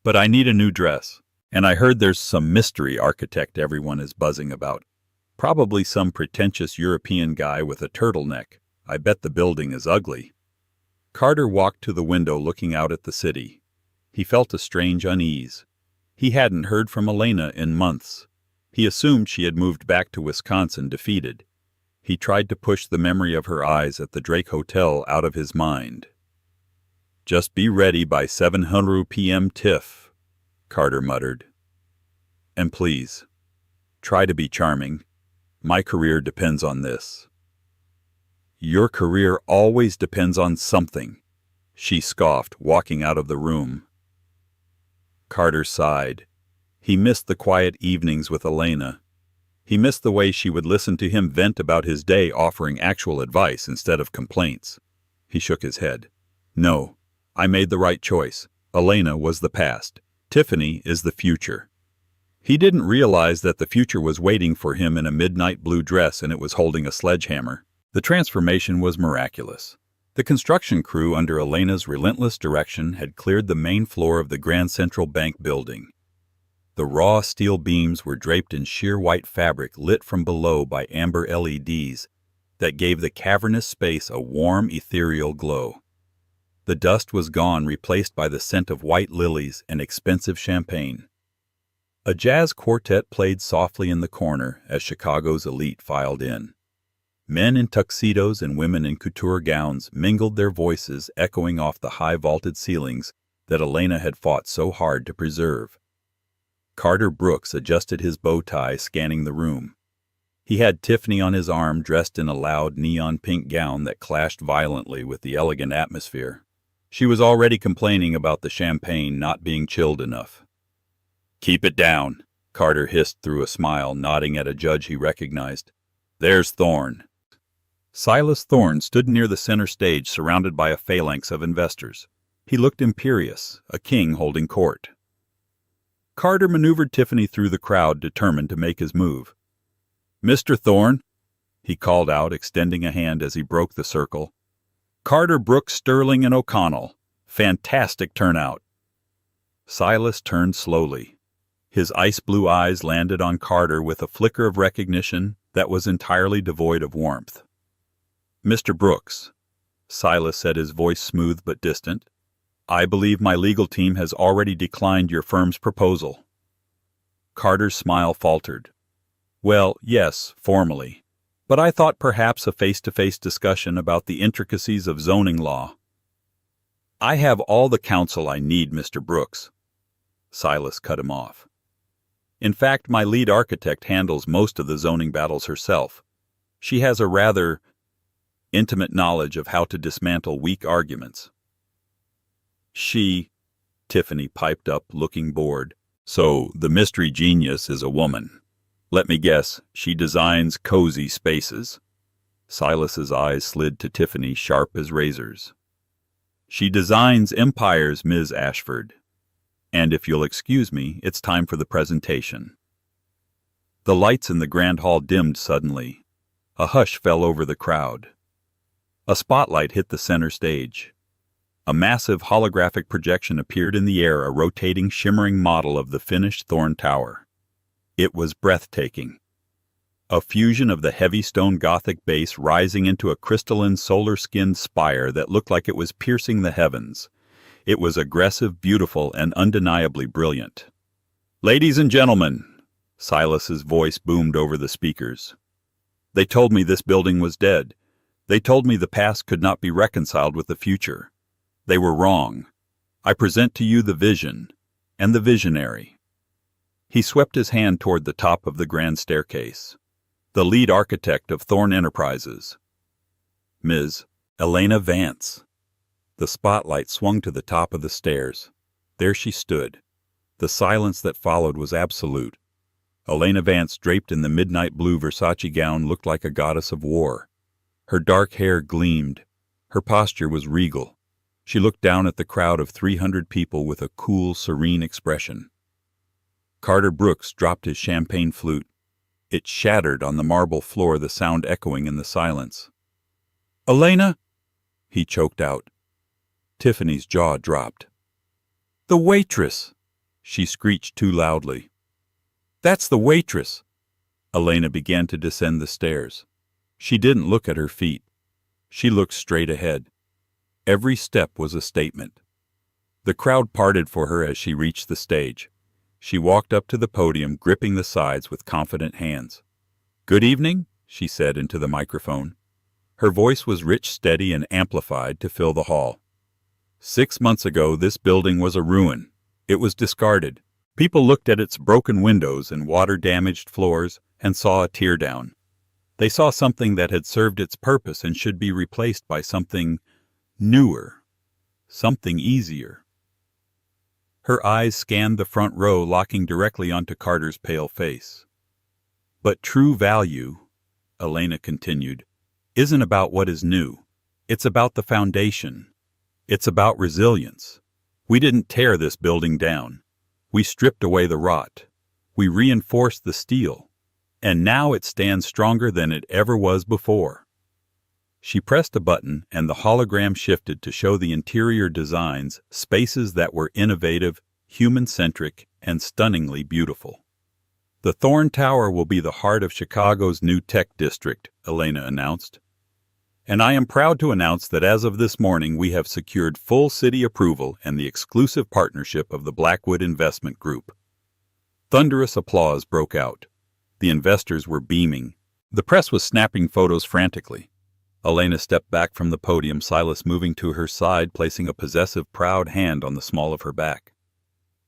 "But I need a new dress. And I heard there's some mystery architect everyone is buzzing about. Probably some pretentious European guy with a turtleneck. I bet the building is ugly." Carter walked to the window looking out at the city. He felt a strange unease. He hadn't heard from Elena in months. He assumed she had moved back to Wisconsin defeated. He tried to push the memory of her eyes at the Drake Hotel out of his mind. "Just be ready by 7:00 p.m. tiff," Carter muttered. "And please, try to be charming. My career depends on this." Your career always depends on something, she scoffed, walking out of the room. Carter sighed. He missed the quiet evenings with Elena. He missed the way she would listen to him vent about his day, offering actual advice instead of complaints. He shook his head. No, I made the right choice. Elena was the past. Tiffany is the future. He didn't realize that the future was waiting for him in a midnight blue dress, and it was holding a sledgehammer. The transformation was miraculous. The construction crew, under Elena's relentless direction, had cleared the main floor of the Grand Central Bank building. The raw steel beams were draped in sheer white fabric lit from below by amber LEDs that gave the cavernous space a warm, ethereal glow. The dust was gone, replaced by the scent of white lilies and expensive champagne. A jazz quartet played softly in the corner as Chicago's elite filed in. Men in tuxedos and women in couture gowns mingled their voices, echoing off the high vaulted ceilings that Elena had fought so hard to preserve. Carter Brooks adjusted his bow tie, scanning the room. He had Tiffany on his arm, dressed in a loud neon pink gown that clashed violently with the elegant atmosphere. She was already complaining about the champagne not being chilled enough. "Keep it down," Carter hissed through a smile, nodding at a judge he recognized. "There's Thorne." Silas Thorne stood near the center stage, surrounded by a phalanx of investors. He looked imperious, a king holding court. Carter maneuvered Tiffany through the crowd, determined to make his move. "Mr. Thorne," he called out, extending a hand as he broke the circle. "Carter, Brooks, Sterling, and O'Connell. Fantastic turnout." Silas turned slowly. His ice-blue eyes landed on Carter with a flicker of recognition that was entirely devoid of warmth. "Mr. Brooks," Silas said, his voice smooth but distant, "I believe my legal team has already declined your firm's proposal." Carter's smile faltered. "Well, yes, formally. But I thought perhaps a face-to-face discussion about the intricacies of zoning law." "I have all the counsel I need, Mr. Brooks." Silas cut him off. "In fact, my lead architect handles most of the zoning battles herself. She has a rather intimate knowledge of how to dismantle weak arguments." Tiffany piped up, looking bored. "So the mystery genius is a woman. Let me guess, she designs cozy spaces." Silas's eyes slid to Tiffany, sharp as razors. "She designs empires, Ms. Ashford. And if you'll excuse me, it's time for the presentation." The lights in the grand hall dimmed suddenly. A hush fell over the crowd. A spotlight hit the center stage. A massive holographic projection appeared in the air, a rotating, shimmering model of the finished Thorne Tower. It was breathtaking. A fusion of the heavy stone Gothic base rising into a crystalline solar-skinned spire that looked like it was piercing the heavens. It was aggressive, beautiful, and undeniably brilliant. "Ladies and gentlemen," Silas's voice boomed over the speakers. "They told me this building was dead. They told me the past could not be reconciled with the future. They were wrong. I present to you the vision, and the visionary." He swept his hand toward the top of the grand staircase. "The lead architect of Thorne Enterprises, Ms. Elena Vance." The spotlight swung to the top of the stairs. There she stood. The silence that followed was absolute. Elena Vance, draped in the midnight blue Versace gown, looked like a goddess of war. Her dark hair gleamed. Her posture was regal. She looked down at the crowd of 300 people with a cool, serene expression. Carter Brooks dropped his champagne flute. It shattered on the marble floor, the sound echoing in the silence. "Elena?" he choked out. Tiffany's jaw dropped. "The waitress!" she screeched too loudly. "That's the waitress!" Elena began to descend the stairs. She didn't look at her feet. She looked straight ahead. Every step was a statement. The crowd parted for her as she reached the stage. She walked up to the podium, gripping the sides with confident hands. "Good evening," she said into the microphone. Her voice was rich, steady, and amplified to fill the hall. 6 months ago, this building was a ruin. It was discarded. People looked at its broken windows and water-damaged floors and saw a teardown. They saw something that had served its purpose and should be replaced by something newer, something easier. Her eyes scanned the front row, locking directly onto Carter's pale face. But true value, Elena continued, isn't about what is new. It's about the foundation. It's about resilience. We didn't tear this building down. We stripped away the rot. We reinforced the steel. And now it stands stronger than it ever was before. She pressed a button and the hologram shifted to show the interior designs, spaces that were innovative, human-centric, and stunningly beautiful. The Thorn Tower will be the heart of Chicago's new tech district, Elena announced. And I am proud to announce that as of this morning we have secured full city approval and the exclusive partnership of the Blackwood Investment Group. Thunderous applause broke out. The investors were beaming. The press was snapping photos frantically. Elena stepped back from the podium, Silas moving to her side, placing a possessive, proud hand on the small of her back.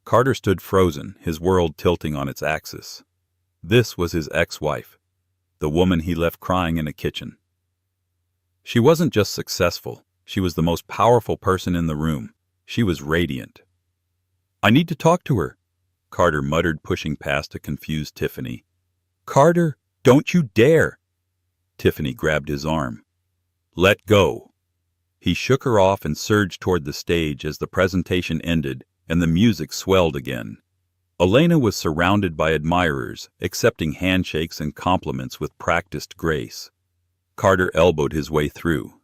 Carter stood frozen, his world tilting on its axis. This was his ex-wife, the woman he left crying in a kitchen. She wasn't just successful, she was the most powerful person in the room. She was radiant. "I need to talk to her," Carter muttered, pushing past a confused Tiffany. "Carter, don't you dare!" Tiffany grabbed his arm. "Let go." He shook her off and surged toward the stage as the presentation ended and the music swelled again. Elena was surrounded by admirers, accepting handshakes and compliments with practiced grace. Carter elbowed his way through.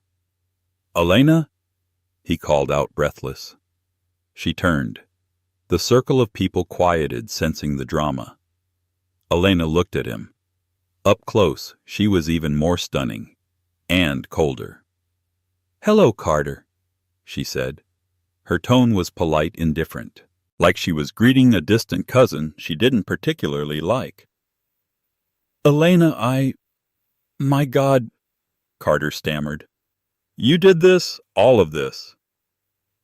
"Elena?" he called out, breathless. She turned. The circle of people quieted, sensing the drama. Elena looked at him. Up close, she was even more stunning. And colder. "Hello, Carter," she said. Her tone was polite, indifferent, like she was greeting a distant cousin she didn't particularly like. "Elena, my God," Carter stammered. "You did this, all of this."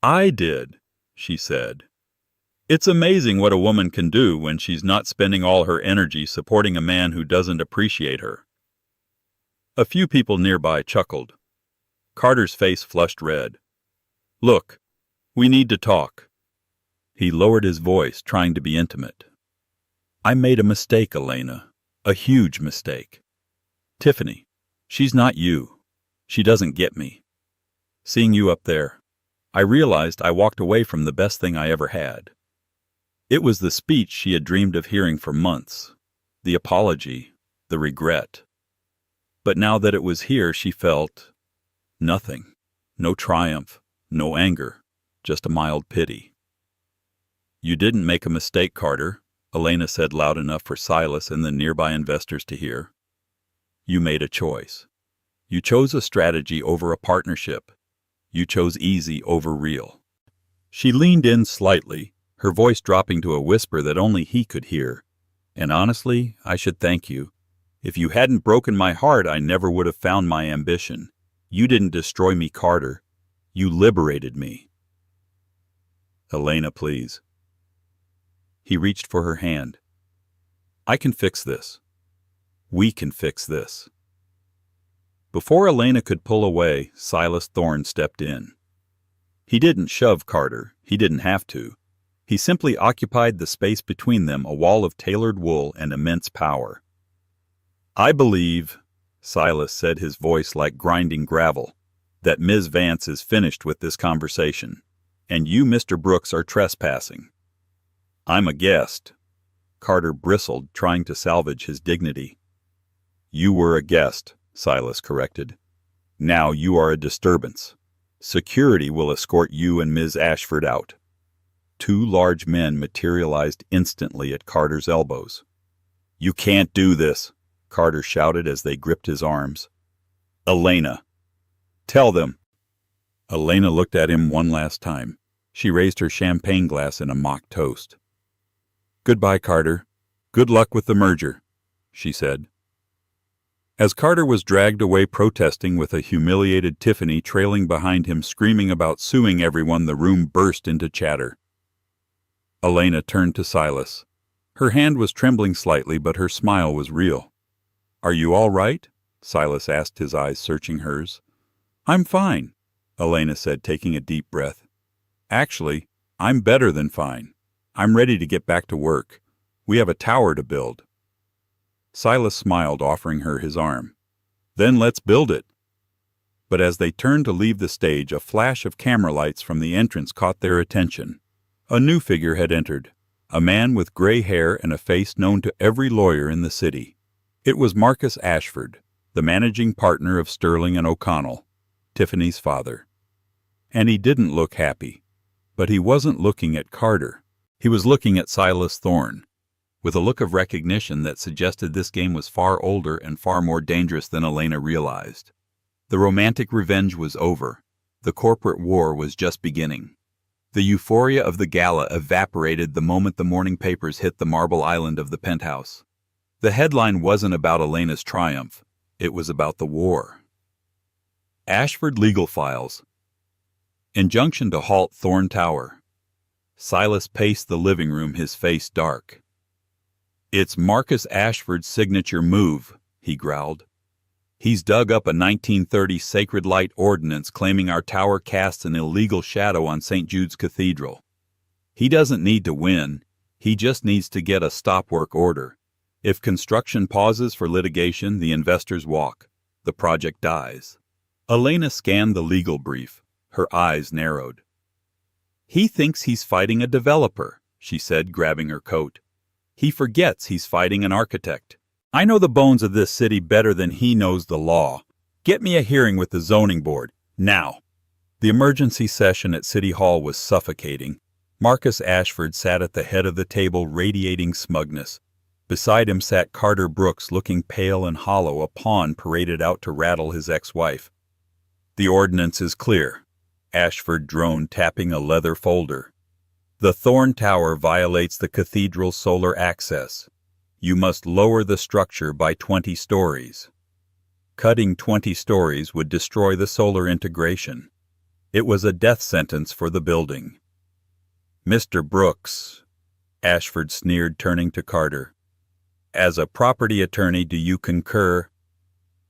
"I did," she said. "It's amazing what a woman can do when she's not spending all her energy supporting a man who doesn't appreciate her." A few people nearby chuckled. Carter's face flushed red. "Look, we need to talk." He lowered his voice, trying to be intimate. "I made a mistake, Elena. A huge mistake. Tiffany, she's not you. She doesn't get me. Seeing you up there, I realized I walked away from the best thing I ever had. It was the speech she had dreamed of hearing for months. The apology, the regret. But now that it was here, she felt nothing. No triumph, no anger, just a mild pity. "You didn't make a mistake, Carter," Elena said loud enough for Silas and the nearby investors to hear. "You made a choice. You chose a strategy over a partnership. You chose easy over real." She leaned in slightly, her voice dropping to a whisper that only he could hear. "And honestly, I should thank you. If you hadn't broken my heart, I never would have found my ambition. You didn't destroy me, Carter. You liberated me." "Elena, please." He reached for her hand. "I can fix this. We can fix this." Before Elena could pull away, Silas Thorne stepped in. He didn't shove Carter. He didn't have to. He simply occupied the space between them, a wall of tailored wool and immense power. "I believe," Silas said, his voice like grinding gravel, "that Ms. Vance is finished with this conversation, and you, Mr. Brooks, are trespassing." "I'm a guest." Carter bristled, trying to salvage his dignity. "You were a guest," Silas corrected. "Now you are a disturbance. Security will escort you and Ms. Ashford out." Two large men materialized instantly at Carter's elbows. "You can't do this," Carter shouted as they gripped his arms. "Elena, tell them." Elena looked at him one last time. She raised her champagne glass in a mock toast. "Goodbye, Carter. Good luck with the merger," she said. As Carter was dragged away protesting with a humiliated Tiffany trailing behind him screaming about suing everyone, the room burst into chatter. Elena turned to Silas. Her hand was trembling slightly, but her smile was real. "Are you all right?" Silas asked, his eyes searching hers. I'm fine, Elena said, taking a deep breath. Actually, I'm better than fine. I'm ready to get back to work. We have a tower to build. Silas smiled, offering her his arm. Then let's build it. But as they turned to leave the stage, a flash of camera lights from the entrance caught their attention. A new figure had entered, a man with gray hair and a face known to every lawyer in the city. It was Marcus Ashford, the managing partner of Sterling and O'Connell, Tiffany's father. And he didn't look happy. But he wasn't looking at Carter. He was looking at Silas Thorne, with a look of recognition that suggested this game was far older and far more dangerous than Elena realized. The romantic revenge was over. The corporate war was just beginning. The euphoria of the gala evaporated the moment the morning papers hit the marble island of the penthouse. The headline wasn't about Elena's triumph. It was about the war. Ashford Legal Files. Injunction to halt Thorne Tower. Silas paced the living room, his face dark. It's Marcus Ashford's signature move, he growled. He's dug up a 1930 Sacred Light ordinance claiming our tower casts an illegal shadow on St. Jude's Cathedral. He doesn't need to win. He just needs to get a stop work order. If construction pauses for litigation, the investors walk. The project dies. Elena scanned the legal brief. Her eyes narrowed. He thinks he's fighting a developer, she said, grabbing her coat. He forgets he's fighting an architect. I know the bones of this city better than he knows the law. Get me a hearing with the zoning board, now. The emergency session at City Hall was suffocating. Marcus Ashford sat at the head of the table, radiating smugness. Beside him sat Carter Brooks, looking pale and hollow, a pawn paraded out to rattle his ex-wife. The ordinance is clear, Ashford droned, tapping a leather folder. The Thorne Tower violates the cathedral's solar access. You must lower the structure by 20 stories. Cutting 20 stories would destroy the solar integration. It was a death sentence for the building. Mr. Brooks, Ashford sneered, turning to Carter. As a property attorney, do you concur?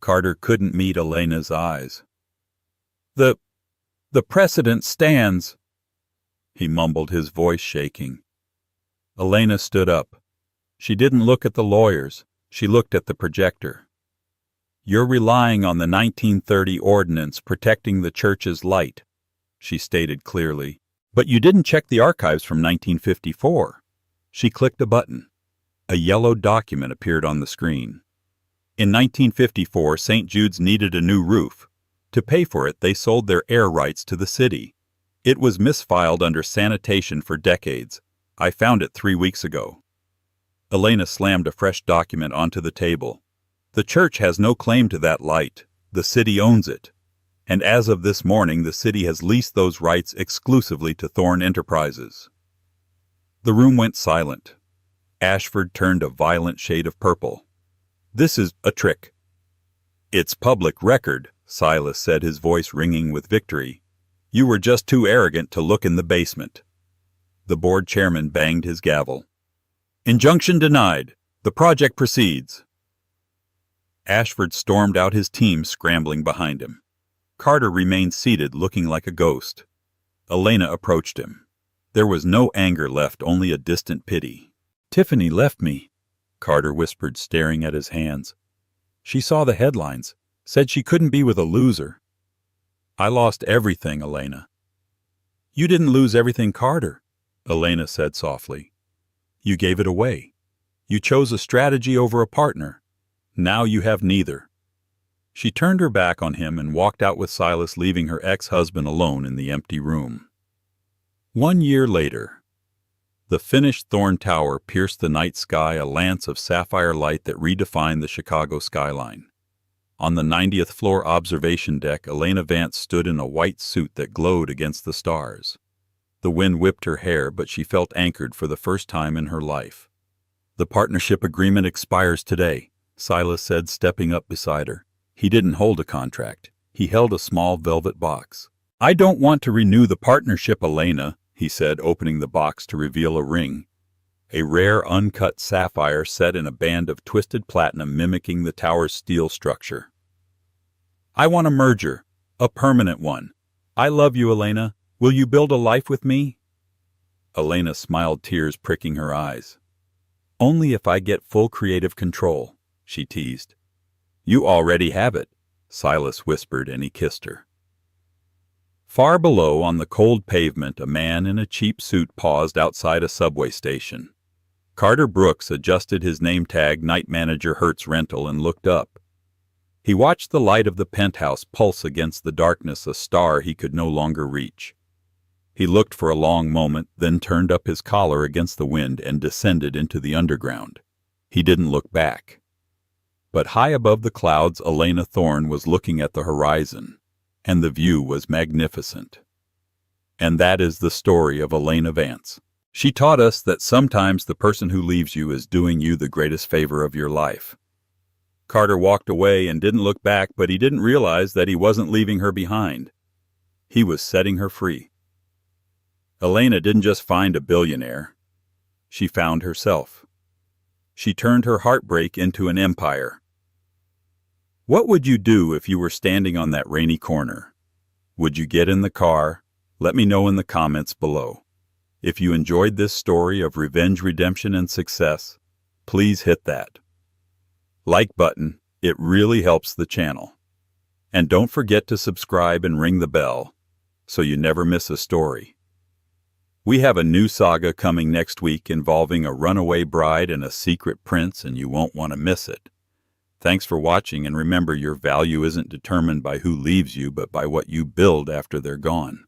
Carter couldn't meet Elena's eyes. The precedent stands, he mumbled, his voice shaking. Elena stood up. She didn't look at the lawyers. She looked at the projector. You're relying on the 1930 ordinance protecting the church's light, she stated clearly. But you didn't check the archives from 1954. She clicked a button. A yellow document appeared on the screen. In 1954, St. Jude's needed a new roof. To pay for it, they sold their air rights to the city. It was misfiled under sanitation for decades. I found it 3 weeks ago. Elena slammed a fresh document onto the table. The church has no claim to that light. The city owns it. And as of this morning, the city has leased those rights exclusively to Thorne Enterprises. The room went silent. Ashford turned a violent shade of purple. This is a trick. It's public record, Silas said, his voice ringing with victory. You were just too arrogant to look in the basement. The board chairman banged his gavel. Injunction denied. The project proceeds. Ashford stormed out, his team scrambling behind him. Carter remained seated, looking like a ghost. Elena approached him. There was no anger left, only a distant pity. Tiffany left me, Carter whispered, staring at his hands. She saw the headlines, said she couldn't be with a loser. I lost everything, Elena. You didn't lose everything, Carter, Elena said softly. You gave it away. You chose a strategy over a partner. Now you have neither. She turned her back on him and walked out with Silas, leaving her ex-husband alone in the empty room. 1 year later, the finished Thorne Tower pierced the night sky, a lance of sapphire light that redefined the Chicago skyline. On the 90th floor observation deck, Elena Vance stood in a white suit that glowed against the stars. The wind whipped her hair, but she felt anchored for the first time in her life. The partnership agreement expires today, Silas said, stepping up beside her. He didn't hold a contract. He held a small velvet box. I don't want to renew the partnership, Elena, he said, opening the box to reveal a ring. A rare, uncut sapphire set in a band of twisted platinum mimicking the tower's steel structure. I want a merger, a permanent one. I love you, Elena. Will you build a life with me? Elena smiled, tears pricking her eyes. Only if I get full creative control, she teased. You already have it, Silas whispered, and he kissed her. Far below, on the cold pavement, a man in a cheap suit paused outside a subway station. Carter Brooks adjusted his name tag, Night Manager Hertz Rental, and looked up. He watched the light of the penthouse pulse against the darkness, a star he could no longer reach. He looked for a long moment, then turned up his collar against the wind and descended into the underground. He didn't look back. But high above the clouds, Elena Thorne was looking at the horizon, and the view was magnificent. And that is the story of Elena Vance. She taught us that sometimes the person who leaves you is doing you the greatest favor of your life. Carter walked away and didn't look back, but he didn't realize that he wasn't leaving her behind. He was setting her free. Elena didn't just find a billionaire. She found herself. She turned her heartbreak into an empire. What would you do if you were standing on that rainy corner? Would you get in the car? Let me know in the comments below. If you enjoyed this story of revenge, redemption, and success, please hit that like button. It really helps the channel. And don't forget to subscribe and ring the bell so you never miss a story. We have a new saga coming next week involving a runaway bride and a secret prince, and you won't want to miss it. Thanks for watching, and remember, your value isn't determined by who leaves you, but by what you build after they're gone.